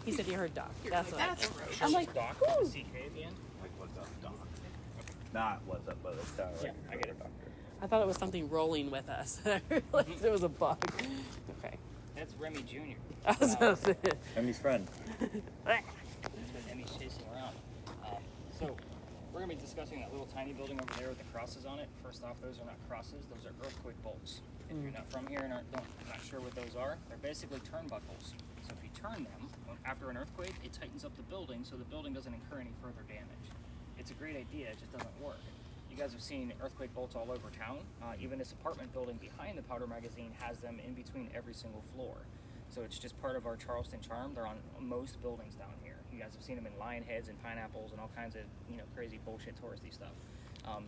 He said he heard Doc. That's what. That's a roach. I'm like, Doc whew. with the CK at the end. Like, what's up, Doc? Not what's up, but it's kind of like Yeah, I get it. doctor. I thought it was something rolling with us. I realized it was a bug. Okay. That's Remy Jr. I was gonna say. Emmy's friend. That's what Emmy's chasing around. So we're going to be discussing that little tiny building over there with the crosses on it. First off, those are not crosses. Those are earthquake bolts. If you're not from here and not sure what those are, they're basically turnbuckles. So if you turn them, after an earthquake, it tightens up the building so the building doesn't incur any further damage. It's a great idea, it just doesn't work. You guys have seen earthquake bolts all over town. Even this apartment building behind the Powder Magazine has them in between every single floor. So it's just part of our Charleston charm. They're on most buildings down here. You guys have seen them in lion heads and pineapples and all kinds of crazy bullshit touristy stuff.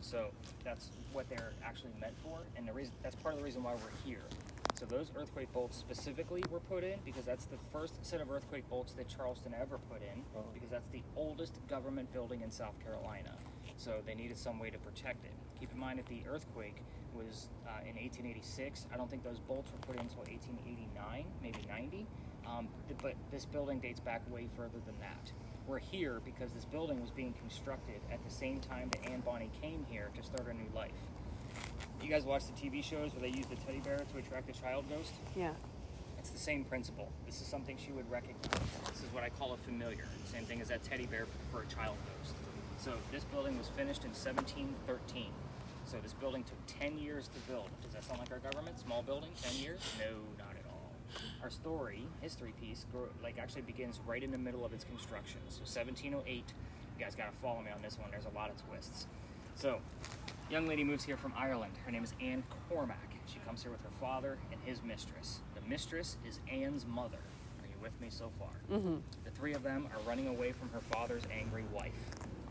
So that's what they're actually meant for, and that's part of the reason why we're here. So those earthquake bolts specifically were put in because that's the first set of earthquake bolts that Charleston ever put in, because that's the oldest government building in South Carolina. So they needed some way to protect it. Keep in mind that the earthquake was in 1886. I don't think those bolts were put in until 1889, maybe 90. But this building dates back way further than that. We're here because this building was being constructed at the same time that Anne Bonny came here to start a new life. You guys watch the TV shows where they use the teddy bear to attract a child ghost? Yeah. It's the same principle. This is something she would recognize. This is what I call a familiar. Same thing as that teddy bear for a child ghost. So this building was finished in 1713. So this building took 10 years to build. Does that sound like our government? Small building, 10 years? No, not at all. Our history piece, actually begins right in the middle of its construction. So 1708, you guys gotta follow me on this one. There's a lot of twists. So, young lady moves here from Ireland. Her name is Anne Cormack. She comes here with her father and his mistress. The mistress is Anne's mother. Are you with me so far? Mm-hmm. The 3 of them are running away from her father's angry wife.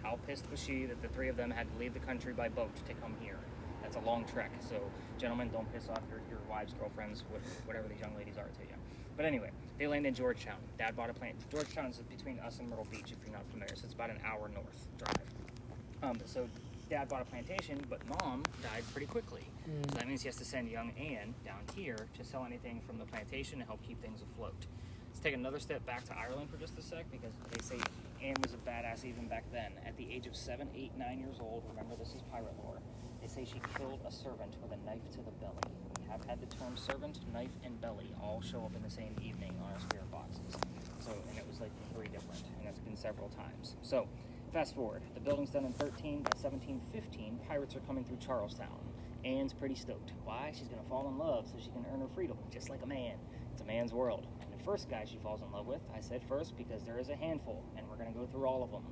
How pissed was she that the 3 of them had to leave the country by boat to come here? That's a long trek, so gentlemen, don't piss off your wives, girlfriends, whatever these young ladies are to you. But anyway, they land in Georgetown. Dad bought a plane. Georgetown is between us and Myrtle Beach, if you're not familiar, so it's about an hour north drive. So Dad bought a plantation, but Mom died pretty quickly. So that means he has to send young Anne down here to sell anything from the plantation to help keep things afloat. Let's take another step back to Ireland for just a sec, because they say Anne was a badass even back then. At the age of 7, 8, 9 years old, remember this is pirate lore, they say she killed a servant with a knife to the belly. We have had the term servant, knife, and belly all show up in the same evening on our spirit boxes. So, and it was like 3 different, and that's been several times. So, fast forward, the building's done in 13, by 1715, pirates are coming through Charlestown. Anne's pretty stoked. Why? She's gonna fall in love so she can earn her freedom, just like a man. It's a man's world. And the first guy she falls in love with, I said first because there is a handful, and we're gonna go through all of them.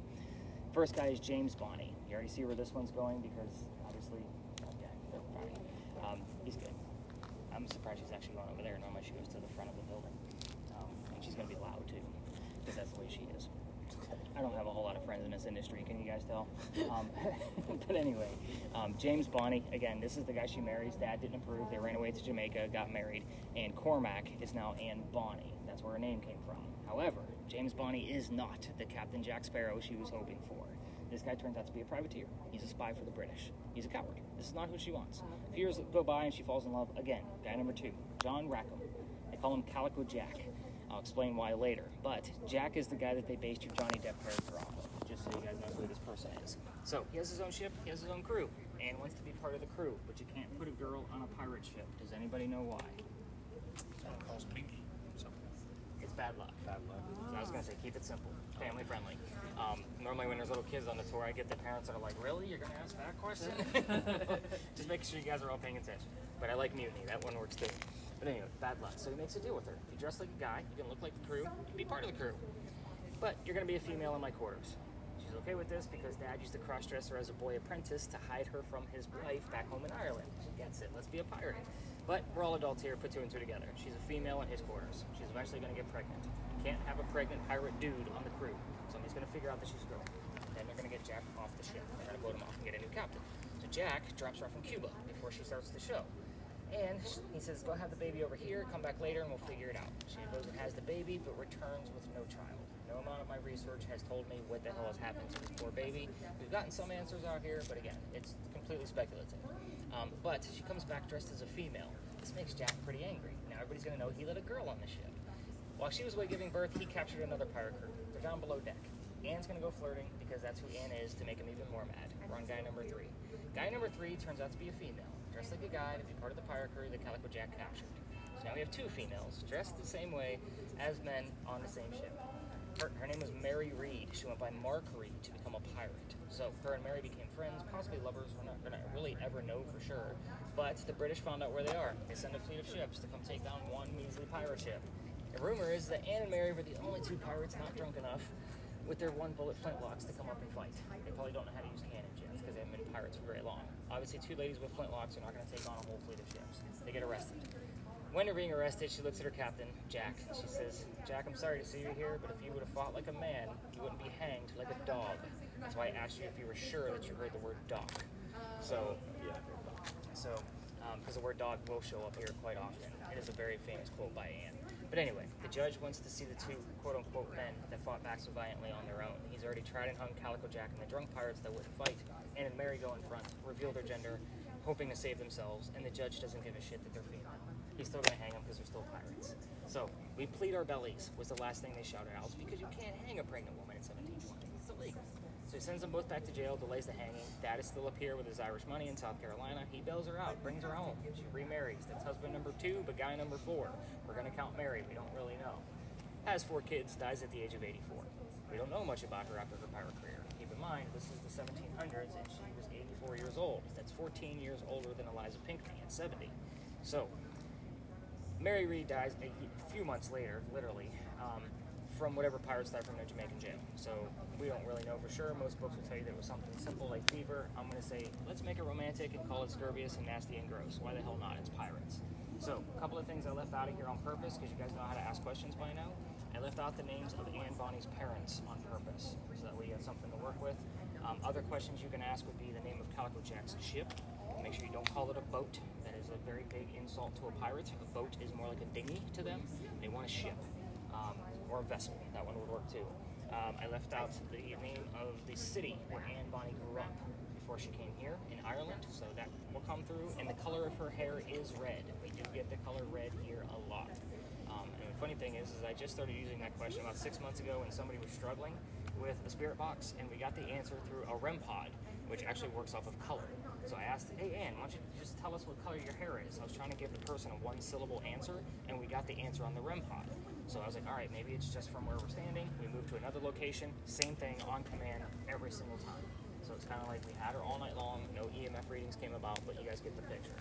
First guy is James Bonney. You already see where this one's going because obviously, he's good. I'm surprised she's actually going over there. Normally she goes to the front of the building. And she's gonna be loud too, because that's the way she is. I don't have a whole lot of friends in this industry, can you guys tell? But anyway, James Bonney, again, this is the guy she marries. Dad didn't approve. They ran away to Jamaica, got married, and Cormac is now Anne Bonny. That's where her name came from. However, James Bonney is not the Captain Jack Sparrow she was hoping for. This guy turns out to be a privateer. He's a spy for the British. He's a coward. This is not who she wants. A few years go by and she falls in love again. Guy number 2, John Rackham. They call him Calico Jack. I'll explain why later. But Jack is the guy that they based your Johnny Depp character off of, just so you guys know who this person is. So he has his own ship, he has his own crew, and wants to be part of the crew, but you can't put a girl on a pirate ship. Does anybody know why? Calls pink. So It's bad luck. bad luck. So I was gonna say, keep it simple, family friendly. Normally when there's little kids on the tour, I get the parents that are like, really? You're gonna ask that question? Just making sure you guys are all paying attention. But I like Mutiny, that one works too. But anyway, bad luck. So he makes a deal with her. If you dress like a guy, you can look like the crew, you can be part of the crew. But you're gonna be a female in my quarters. She's okay with this because Dad used to cross-dress her as a boy apprentice to hide her from his wife back home in Ireland. She gets it, let's be a pirate. But we're all adults here, put 2 and 2 together. She's a female in his quarters. She's eventually gonna get pregnant. You can't have a pregnant pirate dude on the crew. Somebody's gonna figure out that she's a girl. Then they're gonna get Jack off the ship. They're gonna vote him off and get a new captain. So Jack drops her off in Cuba before she starts the show. And he says, go have the baby over here, come back later and we'll figure it out. She goes and has the baby, but returns with no child. No amount of my research has told me what the hell has happened to this poor baby. We've gotten some answers out here, but again, it's completely speculative. But she comes back dressed as a female. This makes Jack pretty angry. Now everybody's gonna know he let a girl on the ship. While she was away giving birth, he captured another pirate crew. They're down below deck. Anne's gonna go flirting because that's who Anne is to make him even more mad. We're on guy number 3. Guy number 3 turns out to be a female, dressed like a guy to be part of the pirate crew that Calico Jack captured. So now we have 2 females, dressed the same way as men on the same ship. Her name was Mary Reed. She went by Mark Reed to become a pirate. So her and Mary became friends, possibly lovers. We're not gonna really ever know for sure. But the British found out where they are. They send a fleet of ships to come take down one measly pirate ship. The rumor is that Anne and Mary were the only 2 pirates not drunk enough with their 1-bullet flintlocks to come up and fight. They probably don't know how to use cannons yet because they haven't been pirates for very long. Obviously, 2 ladies with flintlocks are not going to take on a whole fleet of ships. They get arrested. When they're being arrested, she looks at her captain, Jack. She says, Jack, I'm sorry to see you here, but if you would have fought like a man, you wouldn't be hanged like a dog. That's why I asked you if you were sure that you heard the word dog. So, because the word dog will show up here quite often. It is a very famous quote by Anne. But anyway, the judge wants to see the 2 quote-unquote men that fought back so valiantly on their own. He's already tried and hung Calico Jack and the drunk pirates that wouldn't fight. Anne and Mary go in front, reveal their gender, hoping to save themselves, and the judge doesn't give a shit that they're female. He's still gonna hang them because they're still pirates. So, we plead our bellies was the last thing they shouted out. It's because you can't hang a pregnant woman in 1720. It's illegal. So he sends them both back to jail, delays the hanging. Dad is still up here with his Irish money in South Carolina. He bails her out, brings her home. She remarries. That's husband number 2, but guy number 4. We're gonna count Mary, we don't really know. Has 4 kids, dies at the age of 84. We don't know much about her after her pirate career. Keep in mind, this is the 1700s and she was 84 years old. That's 14 years older than Eliza Pinckney at 70. So, Mary Reed dies a few months later, literally, from whatever pirates died from their Jamaican jail. So we don't really know for sure. Most books will tell you that it was something simple like fever. I'm going to say, let's make it romantic and call it scurvious and nasty and gross. Why the hell not? It's pirates. So a couple of things I left out of here on purpose because you guys know how to ask questions by now. I left out the names of Anne Bonny's parents on purpose so that way you have something to work with. Other questions you can ask would be the name of Calico Jack's ship. Make sure you don't call it a boat. That is a very big insult to a pirate. A boat is more like a dinghy to them. They want a ship or a vessel. That one would work too. I left out the name of the city where Anne Bonny grew up. before she came here in Ireland, so that will come through. And the color of her hair is red. We do get the color red here a lot. And the funny thing is I just started using that question about 6 months ago when somebody was struggling with a spirit box, and we got the answer through a REM pod, which actually works off of color. So I asked, hey Ann, why don't you just tell us what color your hair is? I was trying to give the person a one-syllable answer, and we got the answer on the REM pod. So I was like, all right, maybe it's just from where we're standing. We moved to another location, same thing, on command every single time. So it's kind of like we had her all night long, no EMF readings came about, but you guys get the picture.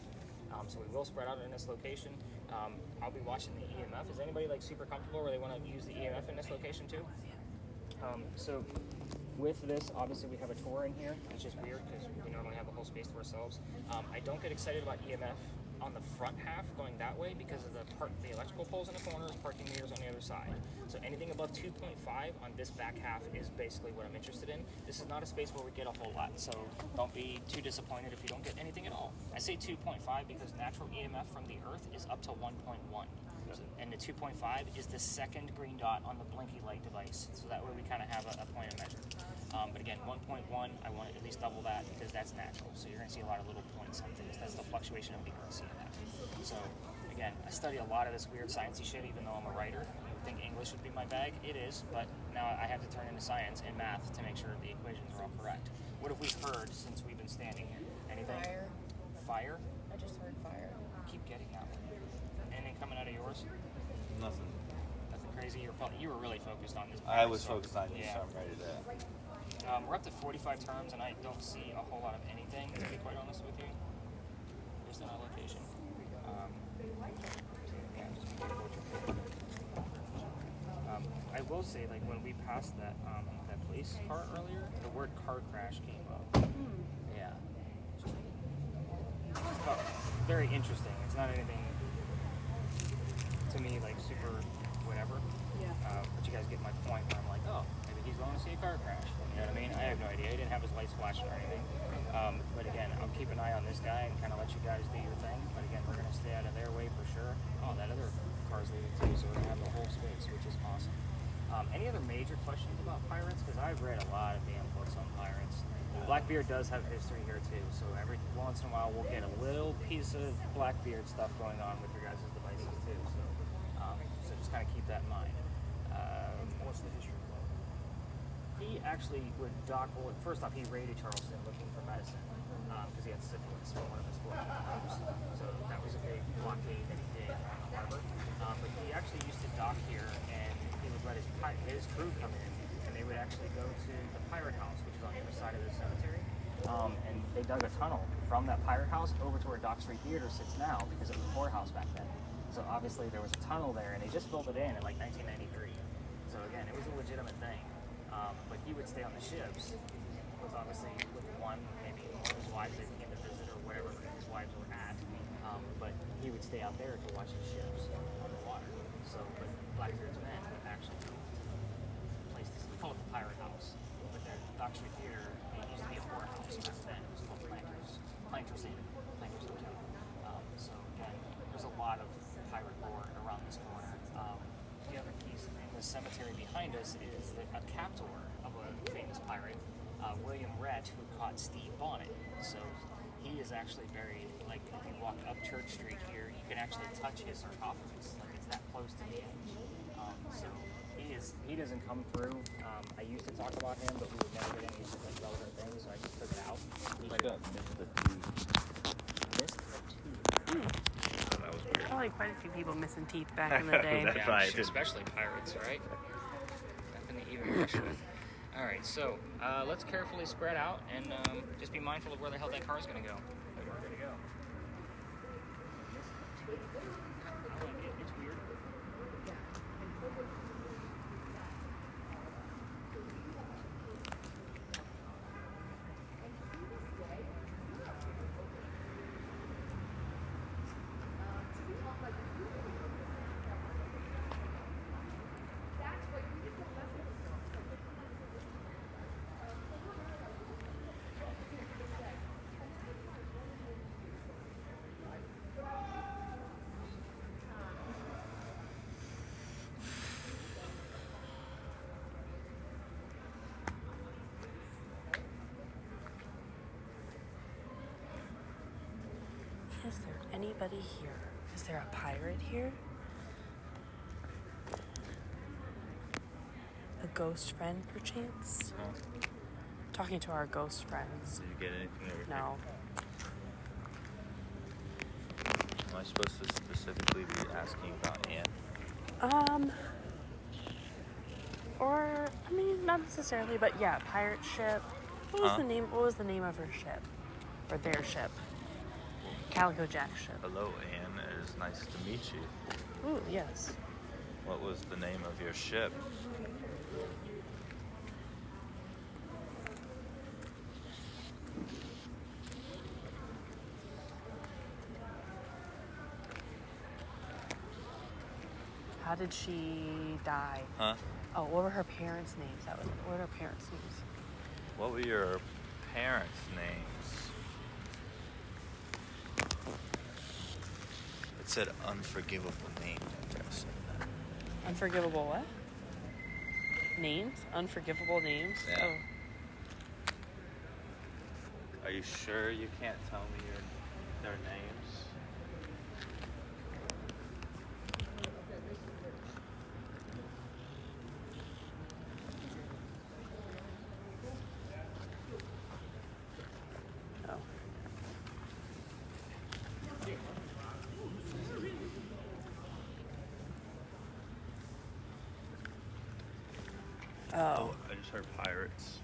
So we will spread out in this location. I'll be watching the EMF. Is anybody like super comfortable where they want to use the EMF in this location too? So with this, obviously we have a tour in here. It's just weird because we normally have a whole space to ourselves. I don't get excited about EMF on the front half going that way because of the electrical poles in the corners, parking meters on the other side. So anything above 2.5 on this back half is basically what I'm interested in. This is not a space where we get a whole lot, so don't be too disappointed if you don't get anything at all. I say 2.5 because natural EMF from the earth is up to 1.1. And the 2.5 is the second green dot on the blinky light device. So that way we kind of have a point of measure. But again, 1.1, I want to at least double that because that's natural. So you're going to see a lot of little points on things. That's the fluctuation of the Earth's EMF. So again, I study a lot of this weird sciencey shit, even though I'm a writer. You would think English would be my bag. It is, but now I have to turn into science and math to make sure the equations are all correct. What have we heard since we've been standing here? Anything? Fire. Fire? I just heard fire. Keep getting that one. Anything coming out of yours? Nothing. Nothing crazy. You were really focused on this. I was focused on you, yeah. so I'm ready to. We're up to 45 terms, and I don't see a whole lot of anything, to be quite honest with you. Just in our location. Yeah, just be careful what you're doing. I will say, like, when we passed that police car earlier, the word car crash came up. Yeah. Just felt very interesting. It's not anything, to me, like, super whatever. Yeah. But you guys get my point where I'm like, oh, maybe he's going to see a car crash. You know what I mean? I have no idea. He didn't have his lights flashing or anything. But again, I'll keep an eye on this guy and kind of let you guys do your thing. But again, we're going to stay out of their way for sure. Oh, that other car's leaving too, so we're going to have the whole space, which is awesome. Any other major questions about pirates? Because I've read a lot of damn books on pirates. Blackbeard does have history here too, so every once in a while we'll get a little piece of Blackbeard stuff going on with your guys' devices too. So just kind of keep that in mind. What's the history of that? He actually would dock. Well, first off, he raided Charleston looking for medicine because he had syphilis from one of his fortunes. So that was a big blockade that he did on the harbor. But he actually used to dock here, and he would let his crew come in, and they would actually go to the pirate house, which is on the other side of the cemetery. And they dug a tunnel from that pirate house over to where Dock Street Theater sits now because it was a poorhouse back then. So obviously there was a tunnel there, and they just filled it in like 1993. So again, it was a legitimate thing. But he would stay on the ships with one, maybe one of his wives that came to visit or whatever his wives were at. But he would stay out there to watch the ships on the water. So, but Blackbeard's men would actually place this. We call it the Pirate House. But that Dock Street Theater, it used to be a whorehouse back then. It was called Planters Hotel. So again, there's a lot of pirate lore around this corner. The other piece in the cemetery behind us is a captor of a famous pirate, William Rhett, who caught Steve Bonnet. So he is actually buried, like if you walk up Church Street here, you can actually touch his sarcophagus. Like it's that close to the edge. So he doesn't come through. I used to talk about him, but we would never get any like relevant things, so I just took it out. Missed a tooth. Probably quite a few people missing teeth back in the day. That's Yeah, right. especially pirates, right? Nothing to even rush with. All right, so let's carefully spread out and just be mindful of where the hell that car's going to go. We're going to go. It's weird. Is there anybody here? Is there a pirate here? A ghost friend, perchance? No. Talking to our ghost friends. Did you get anything over here? No. Am I supposed to specifically be asking about Anne? Or I mean, not necessarily, but yeah, pirate ship. What was Huh? the name? What was the name of her ship, or their ship? Calico Jack's ship. Hello, Anne. It is nice to meet you. Ooh, yes. What was the name of your ship? How did she die? Huh? Oh, what were her parents' names? What were her parents' names? What were your parents' names? It said unforgivable name. Interesting. Unforgivable what? Names? Unforgivable names? Yeah. Oh. Are you sure you can't tell me their names? Oh. Oh. I just heard pirates.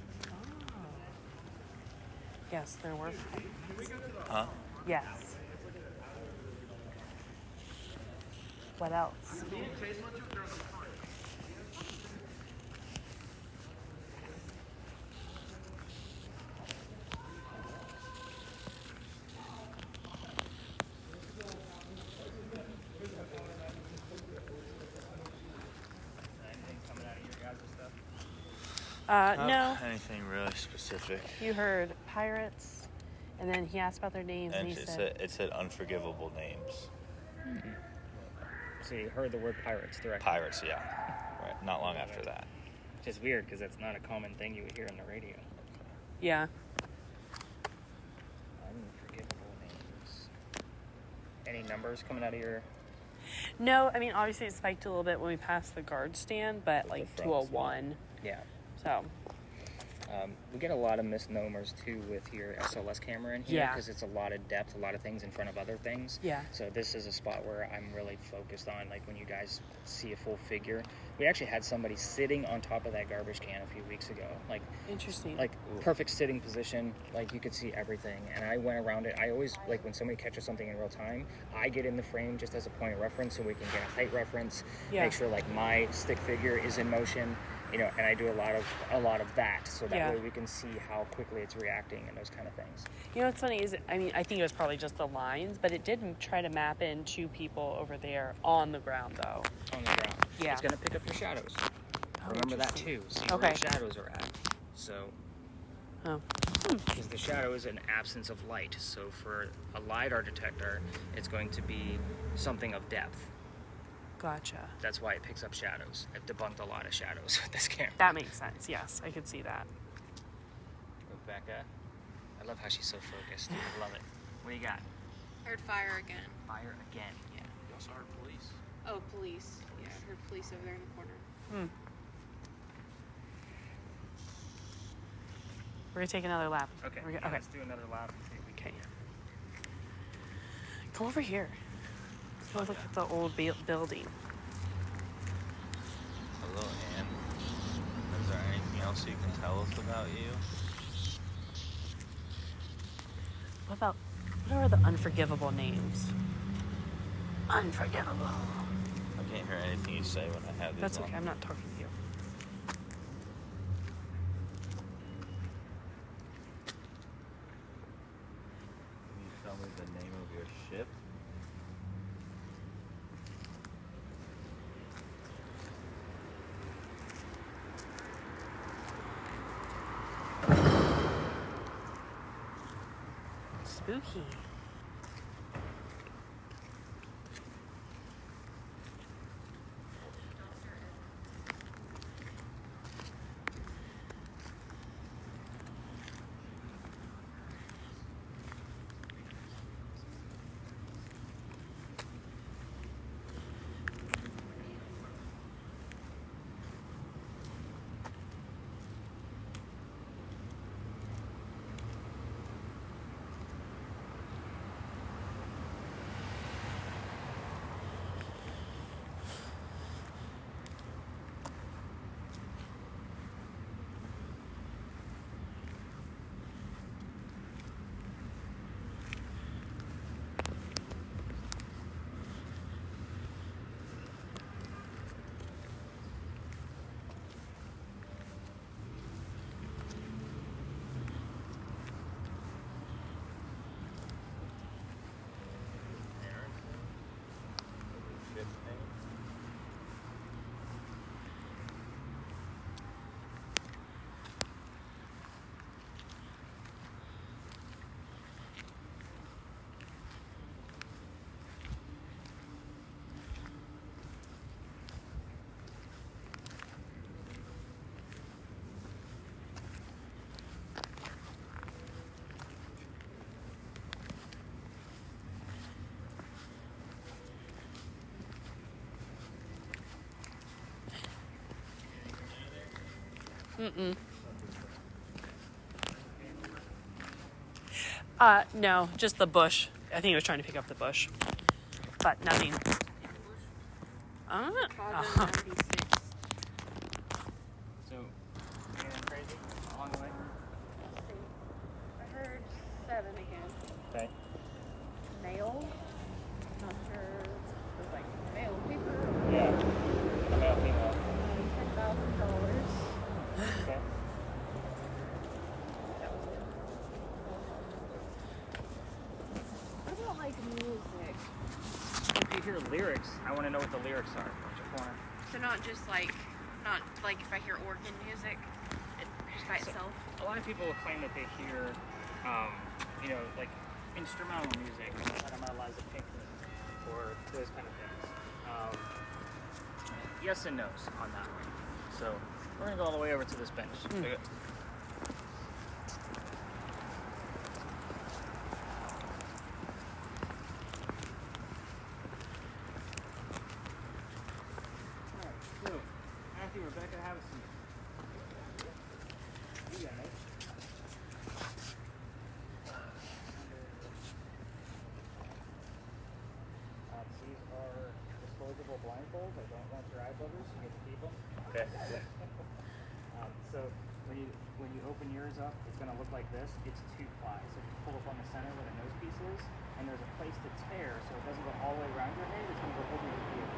Yes, there were pirates. Huh? Yes. What else? Anything coming out of your guys' stuff? No. Anything really specific? You heard pirates, and then he asked about their names, and And he it said, said unforgivable names. So you heard the word pirates directly. Pirates, yeah. Right. Not long after that. Which is weird because it's not a common thing you would hear on the radio. yeah. Unforgivable names. Any numbers coming out of your... No, I mean, obviously it spiked a little bit when we passed the guard stand, but The like to front a spot. 1. Yeah. So, We get a lot of misnomers too with your SLS camera in here Yeah. because it's a lot of depth, a lot of things in front of other things. yeah. So this is a spot where I'm really focused on, like when you guys see a full figure. We actually had somebody sitting on top of that garbage can a few weeks ago, like Interesting. perfect sitting position, like you could see everything. And I went around it. I always, like when somebody catches something in real time, I get in the frame just as a point of reference so we can get a height reference, Yeah. make sure like my stick figure is in motion. You know, and I do a lot of that, so that Yeah. way we can see how quickly it's reacting and those kind of things. You know what's funny is, I mean, I think it was probably just the lines, but it did try to map in 2 people over there on the ground, though. On the ground, Yeah. it's gonna pick up your shadows. Oh, Remember that interesting. too. See Okay. where your shadows are at. So, Oh. because the shadow is an absence of light, so for a LiDAR detector, it's going to be something of depth. Gotcha. That's why it picks up shadows. I've debunked a lot of shadows with this camera. That makes sense. Yes, I could see that. Rebecca, I love how she's so focused. I love it. What do you got? Heard fire again. Fire again. Yeah. You also heard police? Oh, police. Yeah, I heard police over there in the corner. We're gonna take another lap. Okay. Okay. Let's do another lap and see if we can. Okay. Come over here. Go look at the old building. Hello, Anne. Is there anything else you can tell us about you? What are the unforgivable names? Unforgivable. I can't hear anything you say when I have these That's on. okay. I'm not talking to you. Can you tell me the name of your ship? Spooky. No, just the bush. I think he was trying to pick up the bush, but nothing. Father 96. So, anything crazy along the way? Let's see. I heard 7 again. Okay. Male. Not sure. It was like male paper. Yeah. Male, female. $10,000. Okay. That was it. What about like music? If you hear lyrics, I want to know what the lyrics are. Corner. So not just like, not like if I hear organ music, just by itself. A lot of people will claim that they hear, like instrumental music, like I'm not allowed to pick or those kind of things. Yes and no's on that one. So we're gonna go all the way over to this bench. Okay. So, Matthew, Rebecca, have a seat. You guys. These are disposable blindfolds. I don't want your eye buggers. You get to keep them. Okay. So when you open yours up, it's going to look like this. It's 2-ply. So you pull up on the center where the nose piece is, and there's a place to tear, so it doesn't go all the way around your head. It's going to go over your ears.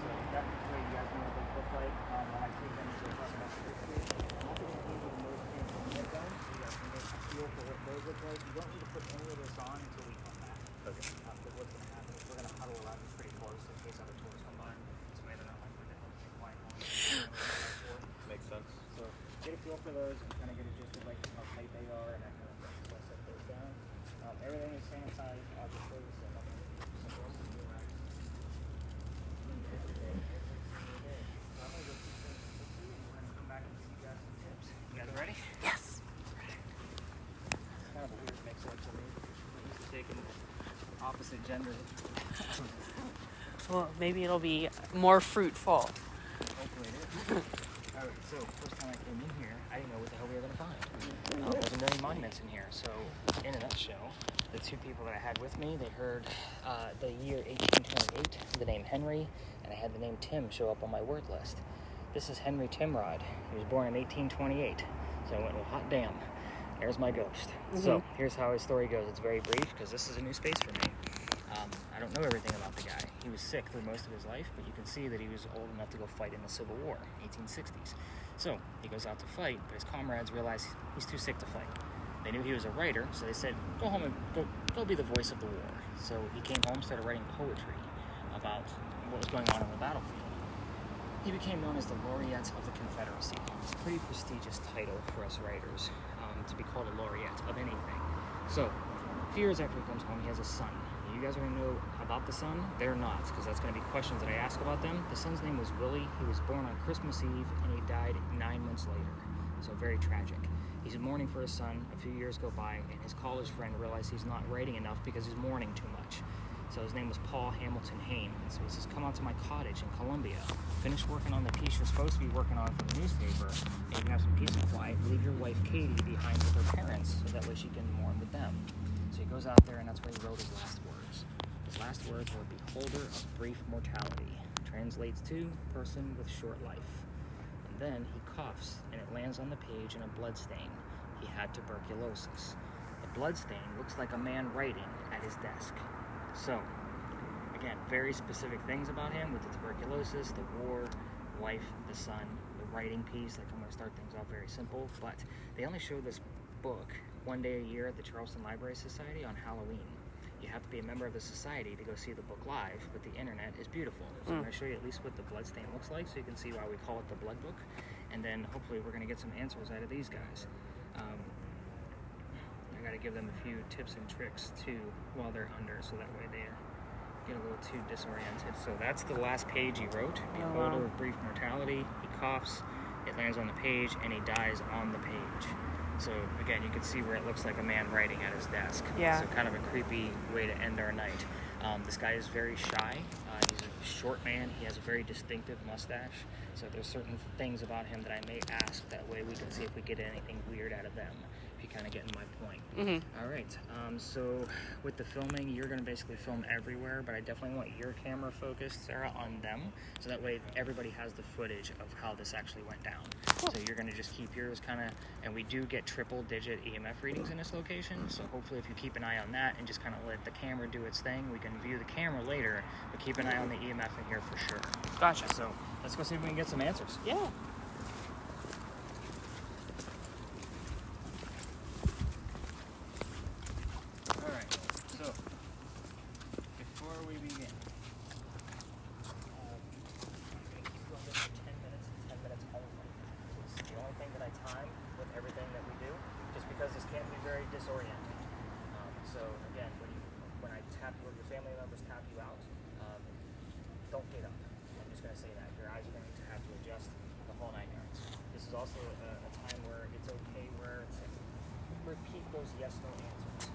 So that way you guys know what they look like when I take them to the front of the station. I'm also going to give you the nose pins and headphones, so you guys can get a feel for what those look like. You don't need to put any of this on until we come back. Okay. Because what's going to happen is we're going to huddle around you pretty close in case other tourists come by. So they're not likely to help you quiet on. Makes sense. So get a feel for those and kind of get a gist of like how tight they are and that kind of thing. So I set those down. Everything is sanitized, obviously, so nothing simple else to do around. So I'm going to go keep things quickly and we're going to come back and give you guys some tips. You guys ready? Yes. It's kind of a weird mix-up for me. I'm used to taking opposite genders. Well, maybe it'll be more fruitful. Hopefully it is. Alright, so first time I came in here, I didn't know what the hell we were going to find. There's a million monuments in here. So, in a nutshell, the two people that I had with me, they heard the year 1828, the name Henry, and I had the name Tim show up on my word list. This is Henry Timrod. He was born in 1828. So I went, well, hot damn, there's my ghost. So here's how his story goes. It's very brief because this is a new space for me. I don't know everything about the guy. He was sick through most of his life, but you can see that he was old enough to go fight in the Civil War, 1860s. So he goes out to fight, but his comrades realize he's too sick to fight. They knew he was a writer, so they said, go home and go be the voice of the war. So he came home, started writing poetry about what was going on in the battlefield. He became known as the Laureate of the Confederacy. It's a pretty prestigious title for us writers, to be called a laureate of anything. So, a few years after he comes home, he has a son. You guys are going to know about the son? They're not, because that's going to be questions that I ask about them. The son's name was Willie. He was born on Christmas Eve, and he died 9 months later. So very tragic. He's mourning for his son. A few years go by, and his college friend realizes he's not writing enough because he's mourning too much. So his name was Paul Hamilton Hayne. And so he says, come out to my cottage in Columbia. Finish working on the piece you're supposed to be working on for the newspaper. And you can have some peace and quiet. Leave your wife Katie behind with her parents, so that way she can mourn with them. So he goes out there, and that's where he wrote his last words. His last words were, beholder of brief mortality. Translates to, person with short life. And then he coughs, and it lands on the page in a blood stain. He had tuberculosis. The blood stain looks like a man writing at his desk. So, again, very specific things about him with the tuberculosis, the war, wife, the son, the writing piece. Like, I'm going to start things off very simple, but they only show this book one day a year at the Charleston Library Society on Halloween. You have to be a member of the society to go see the book live, but the internet is beautiful. So I'm going to show you at least what the blood stain looks like so you can see why we call it the blood book. And then hopefully we're going to get some answers out of these guys. I got to give them a few tips and tricks too while they're under, so that way they get a little too disoriented. So that's the last page he wrote. Beholder of brief mortality. He coughs, it lands on the page, and he dies on the page. So again, you can see where it looks like a man writing at his desk. Yeah. So kind of a creepy way to end our night. This guy is very shy. He's short man. He has a very distinctive mustache. So there's certain things about him that I may ask. That way we can see if we get anything weird out of them. If you kind of getting my point. Mm-hmm. All right. So with the filming, you're going to basically film everywhere, but I definitely want your camera focused, Sarah, on them. So that way everybody has the footage of how this actually went down. Cool. So you're going to just keep yours kind of, and we do get triple digit EMF readings in this location. So hopefully if you keep an eye on that and just kind of let the camera do its thing, we can view the camera later, but keep an eye on the EMF in here for sure. Gotcha. So let's go see if we can get some answers. Yeah. All right, so before we begin, I'm going to keep doing this for 10 minutes and 10 minutes only. This is the only thing that I time with everything that we do, just because this can be very disorienting. So again, when I tap you or your family members tap you out, don't get up. I'm just going to say that. Your eyes are going to have to adjust the whole 9 yards. This is also a time where it's okay where it's repeat those yes/no answers.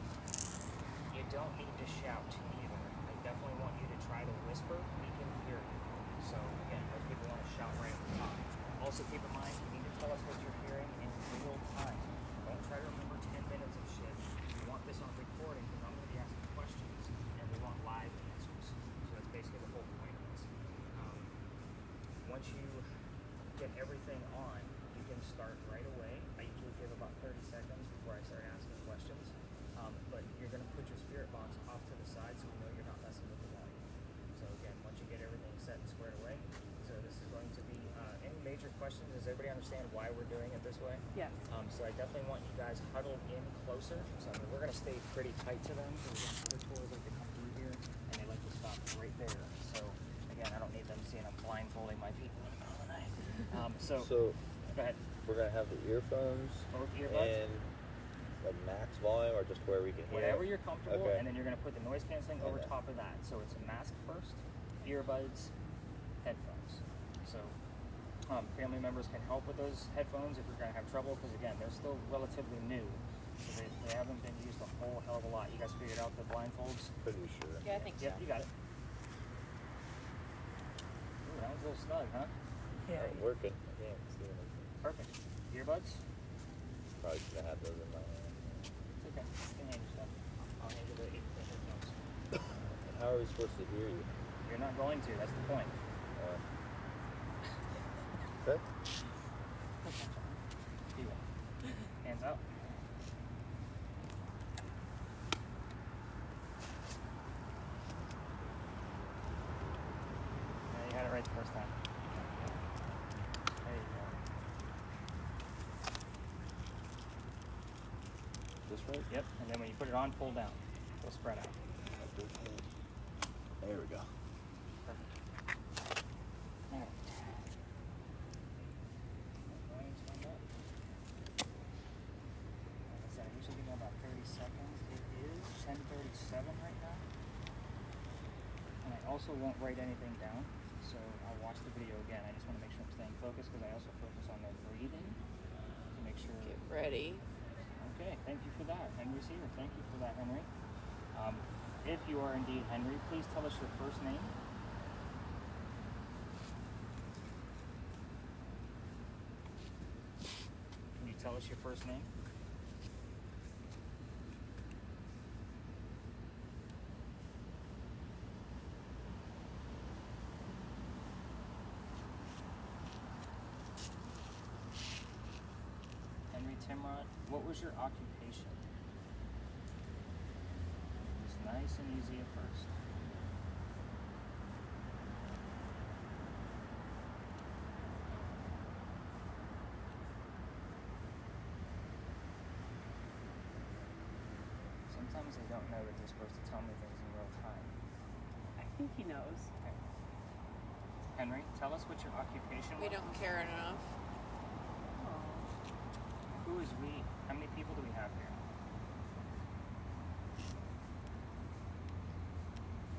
You don't need to shout either. I definitely want you to try to whisper. We can hear you. So again, most people want to shout right at the top. Also keep in mind, you need to tell us what you're hearing in real time. Don't try to remember 10 minutes of shit. We want this on recording because I'm going to be asking questions and we want live answers. So that's basically the whole point of this. Once you get everything on, you can start right away. I usually give about 30 seconds before I start asking questions. But you're going to put your spirit box off to the side so we know you're not messing with the volume. So again, once you get everything set and squared away, so this is going to be any major questions. Does everybody understand why we're doing it this way? Yeah. So I definitely want you guys huddled in closer. So we're going to stay pretty tight to them because the tours like to come through here and they like to stop right there. So again, I don't need them seeing I'm blindfolding my people in the middle of the night. So go ahead. We're gonna have the earphones Both earbuds. and the max volume, or just where we can hear. Whatever you're comfortable, Okay. and then you're going to put the noise canceling over Okay. top of that. So it's a mask first, earbuds, headphones. So family members can help with those headphones if you're going to have trouble, because again, they're still relatively new. So they haven't been used a whole hell of a lot. You guys figured out the blindfolds? Pretty sure. Yeah, I think so. Yep, you got it. Ooh, that was a little snug, huh? I'm working. I can't see anything. Perfect. Earbuds? Probably should have had those in my hand. It's okay. You can handle stuff. I'll handle the headphones. How are we supposed to hear you? You're not going to. That's the point. Okay. You go. Hands out. Yeah, you had it right the first time. There you go. This right? Yep, and then when you put it on, pull down. It'll spread out. There we go. Perfect. All right. Volume's turned up. Like I said, I usually give them about 30 seconds. It is 10:37 right now. And I also won't write anything down, so I'll watch the video again. I just want to make sure I'm staying focused because I also focus on their breathing to make sure. Get ready. Okay, thank you for that. Henry's here. Thank you for that, Henry. If you are indeed Henry, please tell us your first name. Can you tell us your first name? Henry Timrod, what was your occupation? It's nice and easy at first. Sometimes they don't know that they're supposed to tell me things in real time. I think he knows. Okay. Henry, tell us what your occupation We was. don't care enough. Who is we? How many people do we have here?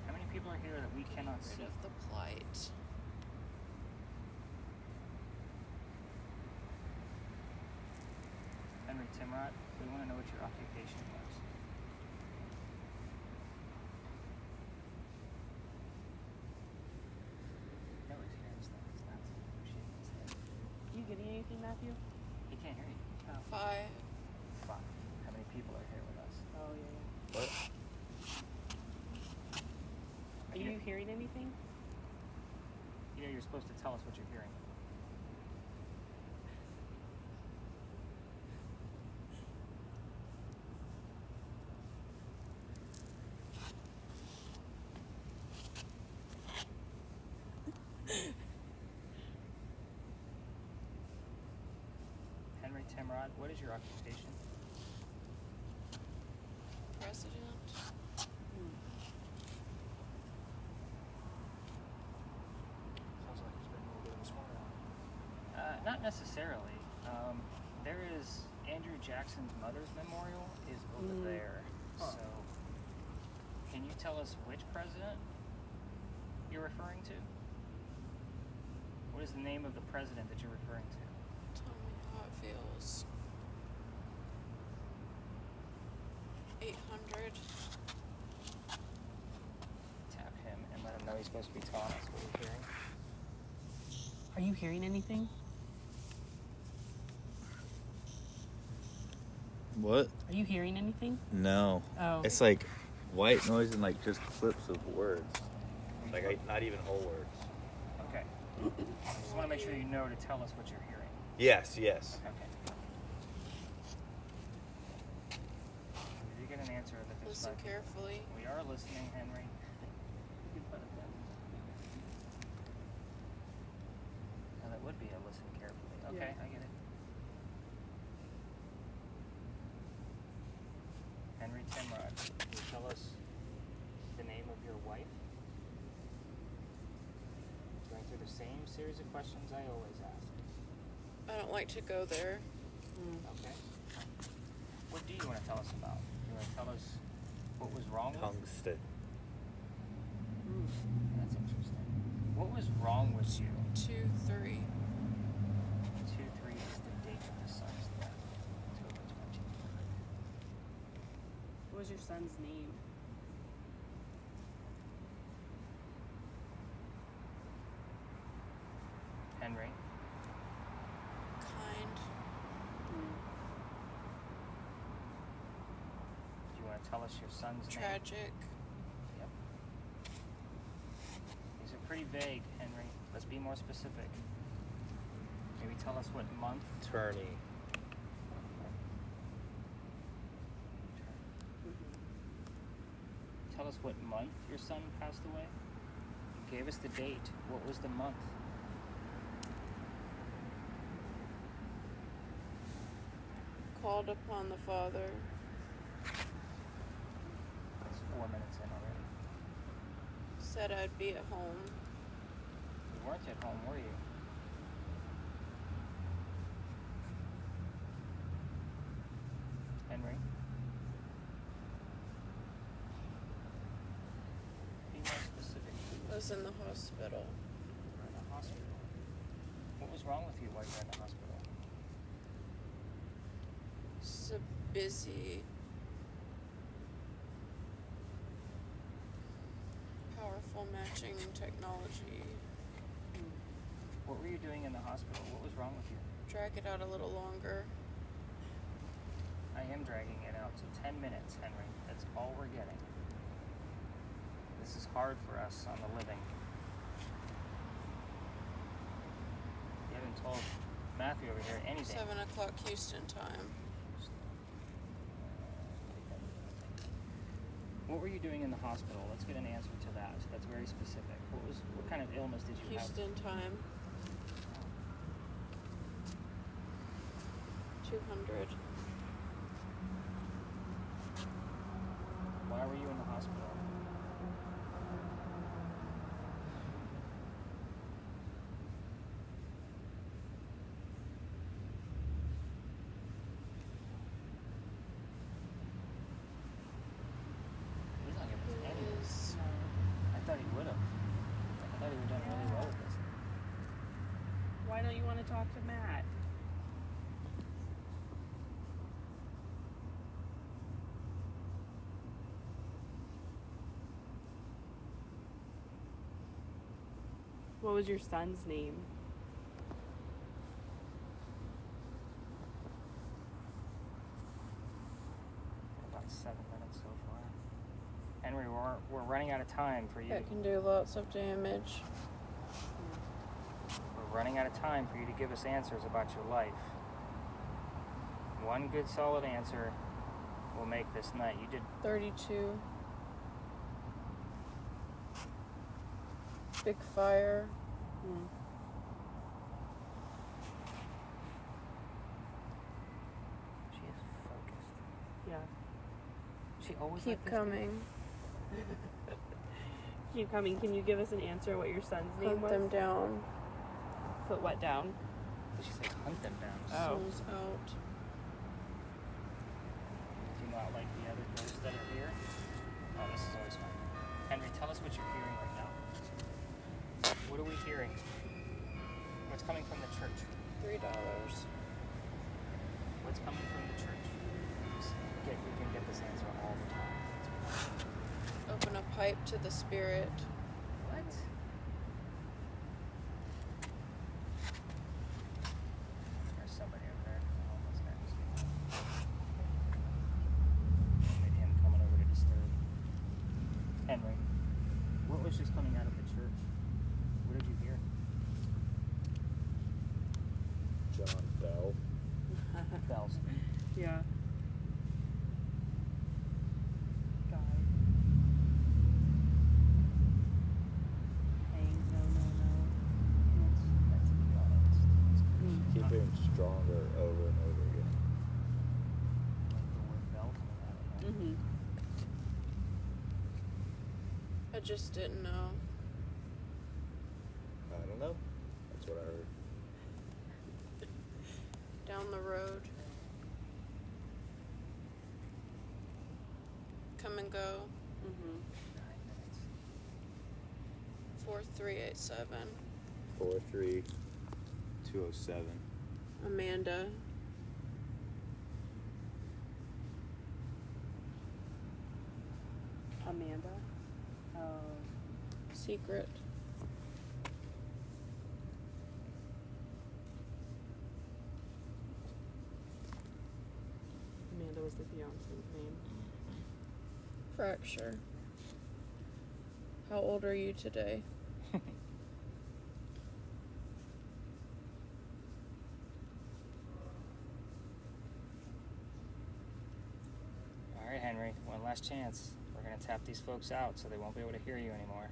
How many people are here that we cannot see? Rid of the plight. Henry Timrod, we want to know what your occupation was. anything, Matthew? He can't hear you. Oh. 5. 5. How many people are here with us? Oh, yeah. What? Are you hearing anything? You know, you're supposed to tell us what you're hearing. Henry Timrod, what is your occupation? President. Sounds like he's been a little bit of a smart aleck. Not necessarily. There is Andrew Jackson's mother's memorial is over there. Huh. So, can you tell us which president you're referring to? What is the name of the president that you're referring to? Tell me how it feels. 800. Tap him and let him know he's supposed to be telling us what we're hearing. Are you hearing anything? What? Are you hearing anything? No. Oh. It's like white noise and like just clips of words. Like not even whole words. Okay. Just want to make sure you know to tell us what you're hearing. Yes, yes. Okay. We did get an answer that there's Listen 5 people. carefully. We are listening, Henry. You can put it in. Now that would be a listen carefully. Okay, Yeah. I get it. Henry Timrod, can you tell us the name of your wife? Going through the same series of questions I always ask. I don't like to go there. Okay. What do you want to tell us about? You want to tell us what was wrong with? Tungsten. That's interesting. What was wrong with you? 2, 3. 2-3 is the date of the son's death. October 20th. What was your son's name? Henry. Kind. Do you want to tell us your son's name? Tragic. Yep. These are pretty vague, Henry. Let's be more specific. Maybe tell us what month. Attorney. Tell us what month your son passed away. You gave us the date. What was the month? Called upon the Father. That's 4 minutes in already. Said I'd be at home. You weren't at home, were you? Henry? Be more specific. I was in the hospital. You were in the hospital. What was wrong with you while you were in the hospital? So busy. Powerful matching technology. What were you doing in the hospital? What was wrong with you? Drag it out a little longer. I am dragging it out to 10 minutes, Henry. That's all we're getting. This is hard for us on the living. You haven't told Matthew over here anything. 7 o'clock Houston time. What were you doing in the hospital? Let's get an answer to that. That's very specific. What kind of illness did you have? Houston time. 200. Why were you in the hospital? He's not giving us any. Is I thought he would have. I thought he would have done really well with this. Why don't you want to talk to Matt? What was your son's name? like 7 minutes so far. Henry, we're running out of time for you. It can do lots of damage. We're running out of time for you to give us answers about your life. One good solid answer will make this night. You did 32. Big fire. Mm. She is focused. Yeah. She always Keep like this coming. Keep coming. Can you give us an answer what your son's name Hunt was? them down. Put what down? Did she say hunt them down? Oh. Souls out. Do you not like the other ghosts that are here? Oh, this is always fun. Henry, tell us what you're hearing right now. What are we hearing? What's coming from the church? $3. What's coming from the church? We can get this answer all the time. Open a pipe to the spirit. What? There's somebody over there. Oh, what's next? Maybe him coming over to disturb. Henry, what was just coming out of the church? What did you hear? John Bell. Bells. Yeah. God. Hang, no. That's honest. Mm. Keep hearing stronger over and over again. Like the word bell coming out of it. Mm-hmm. I just didn't know. I don't know. That's what I heard. Down the road. Come and go. Mm-hmm. 9 minutes. 4387. 43207. Amanda. Amanda. Oh. Secret. Amanda was the fiance's name. Fracture. How old are you today? All right, Henry, one last chance. We're going to tap these folks out so they won't be able to hear you anymore.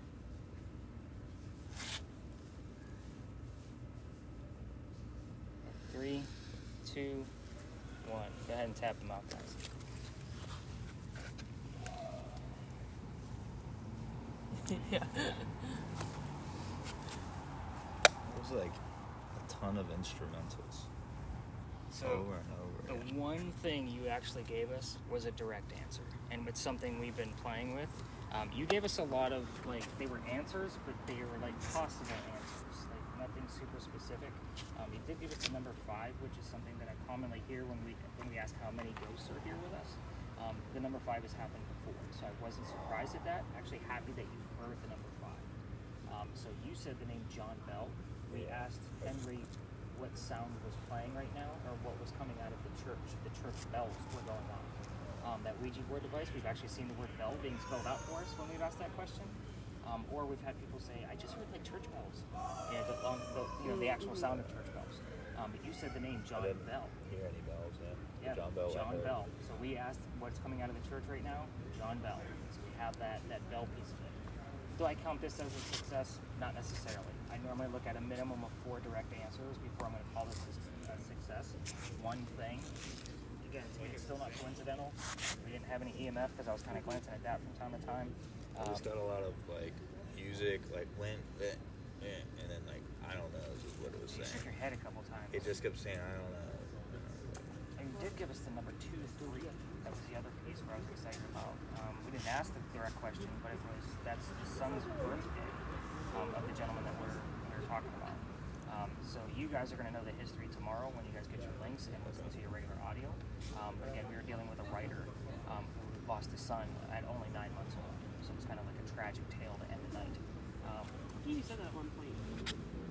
Three, two, one. Go ahead and tap them out, guys. Yeah. It was like a ton of instrumentals. So Over and over the again. one thing you actually gave us was a direct answer, and it's something we've been playing with. You gave us a lot of, like, they were answers, but they were like possible answers, like nothing super specific. You did give us the number 5, which is something that I commonly hear when we ask how many ghosts are here with us. The number 5 has happened before, so I wasn't surprised at that. Actually happy that you heard the number 5. So you said the name John Bell. We asked Henry what sound was playing right now, or what was coming out of the church. The church bells were going off. That Ouija board device, we've actually seen the word bell being spelled out for us when we've asked that question. Or we've had people say, I just heard like church bells. And the actual sound of church bells. But you said the name John I didn't Bell. hear any bells, yeah. Yeah, John Bell. John Bell. So we asked what's coming out of the church right now? John Bell. So we have that bell piece of it. Do I count this as a success? Not necessarily. I normally look at a minimum of 4 direct answers before I'm going to call this a success. One thing. Again, to me, it's still not coincidental. We didn't have any EMF because I was kind of glancing at that from time to time. I just got a lot of like music, like when, and then like I don't know, is what it was You shook saying. your head a couple times. It just kept saying I don't know. And you did give us the number 2 to 3. That was the other piece where I was excited about. We didn't ask the direct question, but that's the son's birthday of the gentleman that we're talking about. So you guys are going to know the history tomorrow when you guys get your links and listen to your regular audio. But again, we were dealing with a writer who lost his son at only 9 months old. So it's kind of like a tragic tale to end the night. You said that at one point.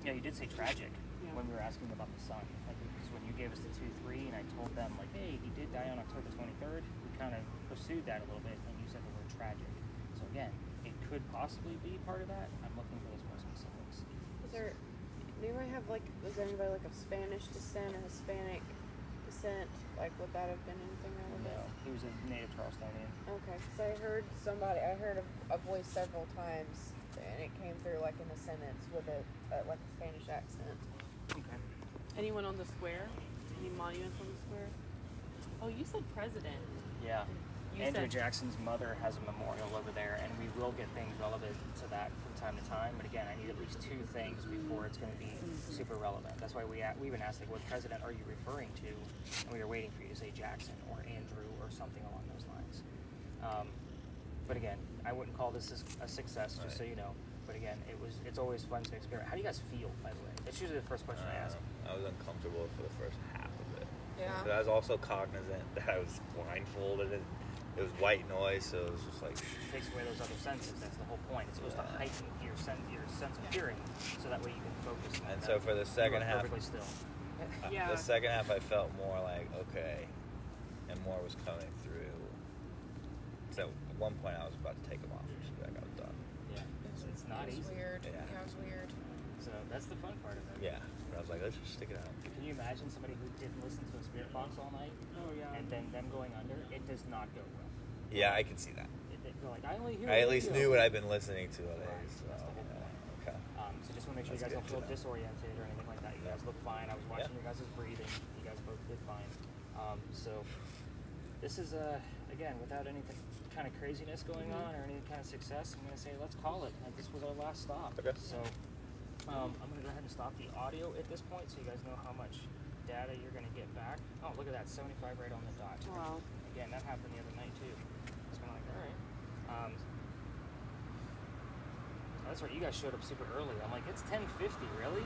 Yeah, you did say tragic Yeah. when we were asking about the son. Like, 'cause when you gave us the 2-3, and I told them like, hey, he did die on October 23rd. We kind of pursued that a little bit, and you said the word tragic. So again, it could possibly be part of that. I'm looking for those more specifics. Anybody have was anybody like of Spanish descent or Hispanic descent? Like, would that have been anything relevant? No, he was a native Charlestonian. Okay, so I heard a voice several times, and it came through like in a sentence with a Spanish accent. Okay. Anyone on the square? Any monuments on the square? Oh, you said president. Yeah. You Andrew said- Jackson's mother has a memorial over there, and we will get things relevant to that from time to time. But again, I need at least 2 things before it's going to be super relevant. That's why we even asked, like, what president are you referring to? And we were waiting for you to say Jackson or Andrew or something along those lines. But again, I wouldn't call this a success, just so you know. But again, it's always fun to experiment. How do you guys feel, by the way? That's usually the first question I ask. I was uncomfortable for the first half of it. Yeah. But I was also cognizant that I was blindfolded and it was white noise, so it was just like. It takes away those other senses. That's the whole point. It's supposed to heighten your sense of hearing, so that way you can focus. And so for the second half, perfectly still. Yeah. the second half, I felt more like okay, and more was coming through. So at one point, I was about to take them off. Just be like, I was done. Yeah, it's not It was easy. weird. Yeah. It was weird. So that's the fun part of it. Yeah, but I was like, let's just stick it out. Can you imagine somebody who didn't listen to a spirit box all night? Oh, yeah. And then them going under? It does not go well. Yeah, I can see that. They're like, I only hear. I at least radio. knew what I've been listening to all day. Right, So, that's the whole yeah, okay. So just want to make sure That's you guys don't good feel to know. disoriented or anything like that. You guys look fine. I was watching your guys' breathing. You guys both did fine. So this is again, without anything kind of craziness going on or any kind of success, I'm going to say let's call it. This was our last stop. Okay. So I'm going to go ahead and stop the audio at this point, so you guys know how much data you're going to get back. Oh, look at that, 75 right on the dot. Wow. Again, that happened the other night too. It's kind of like, all right. That's right. You guys showed up super early. I'm like, it's 10:50, really?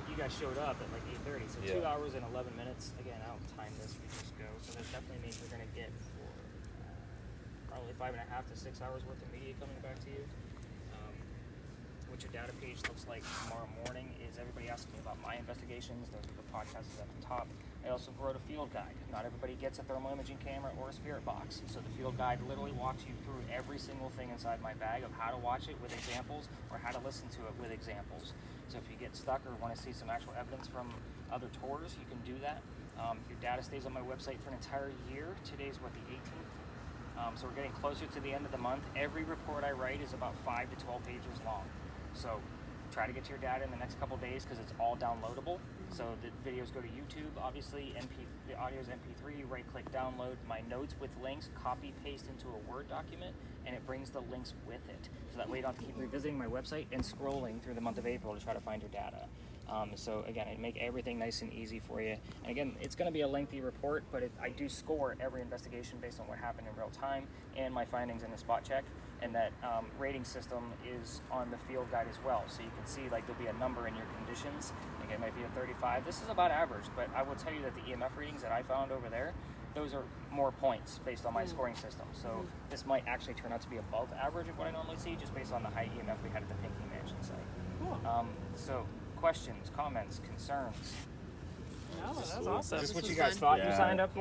You guys showed up at like 8:30, so 2 Yeah. hours and 11 minutes. Again, I don't time this. We just go. So that definitely means we're gonna get for probably 5.5 to 6 hours worth of media coming back to you. What your data page looks like tomorrow morning is everybody asking me about my investigations. The podcast is at the top. I also wrote a field guide. Not everybody gets a thermal imaging camera or a spirit box. So the field guide literally walks you through every single thing inside my bag of how to watch it with examples or how to listen to it with examples. So if you get stuck or want to see some actual evidence from other tours, you can do that. Your data stays on my website for an entire year. Today's what, the 18th? So we're getting closer to the end of the month. Every report I write is about 5 to 12 pages long. So try to get to your data in the next couple days because it's all downloadable. So the videos go to YouTube, obviously, the audio is MP3, right-click download. My notes with links, copy, paste into a Word document, and it brings the links with it. So that way you don't have to keep revisiting my website and scrolling through the month of April to try to find your data. So again, it make everything nice and easy for you. And again, it's going to be a lengthy report, but I do score every investigation based on what happened in real time and my findings in the spot check. And that rating system is on the field guide as well. So you can see like there'll be a number in your conditions. Like it might be a 35. This is about average, but I will tell you that the EMF readings that I found over there, those are more points based on my scoring system. So this might actually turn out to be above average of what I normally see just based on the high EMF we had at the Pinky Mansion site. Cool. So questions, comments, concerns? No, that's cool. awesome. Is this what was you guys fun. thought you Yeah. signed up for?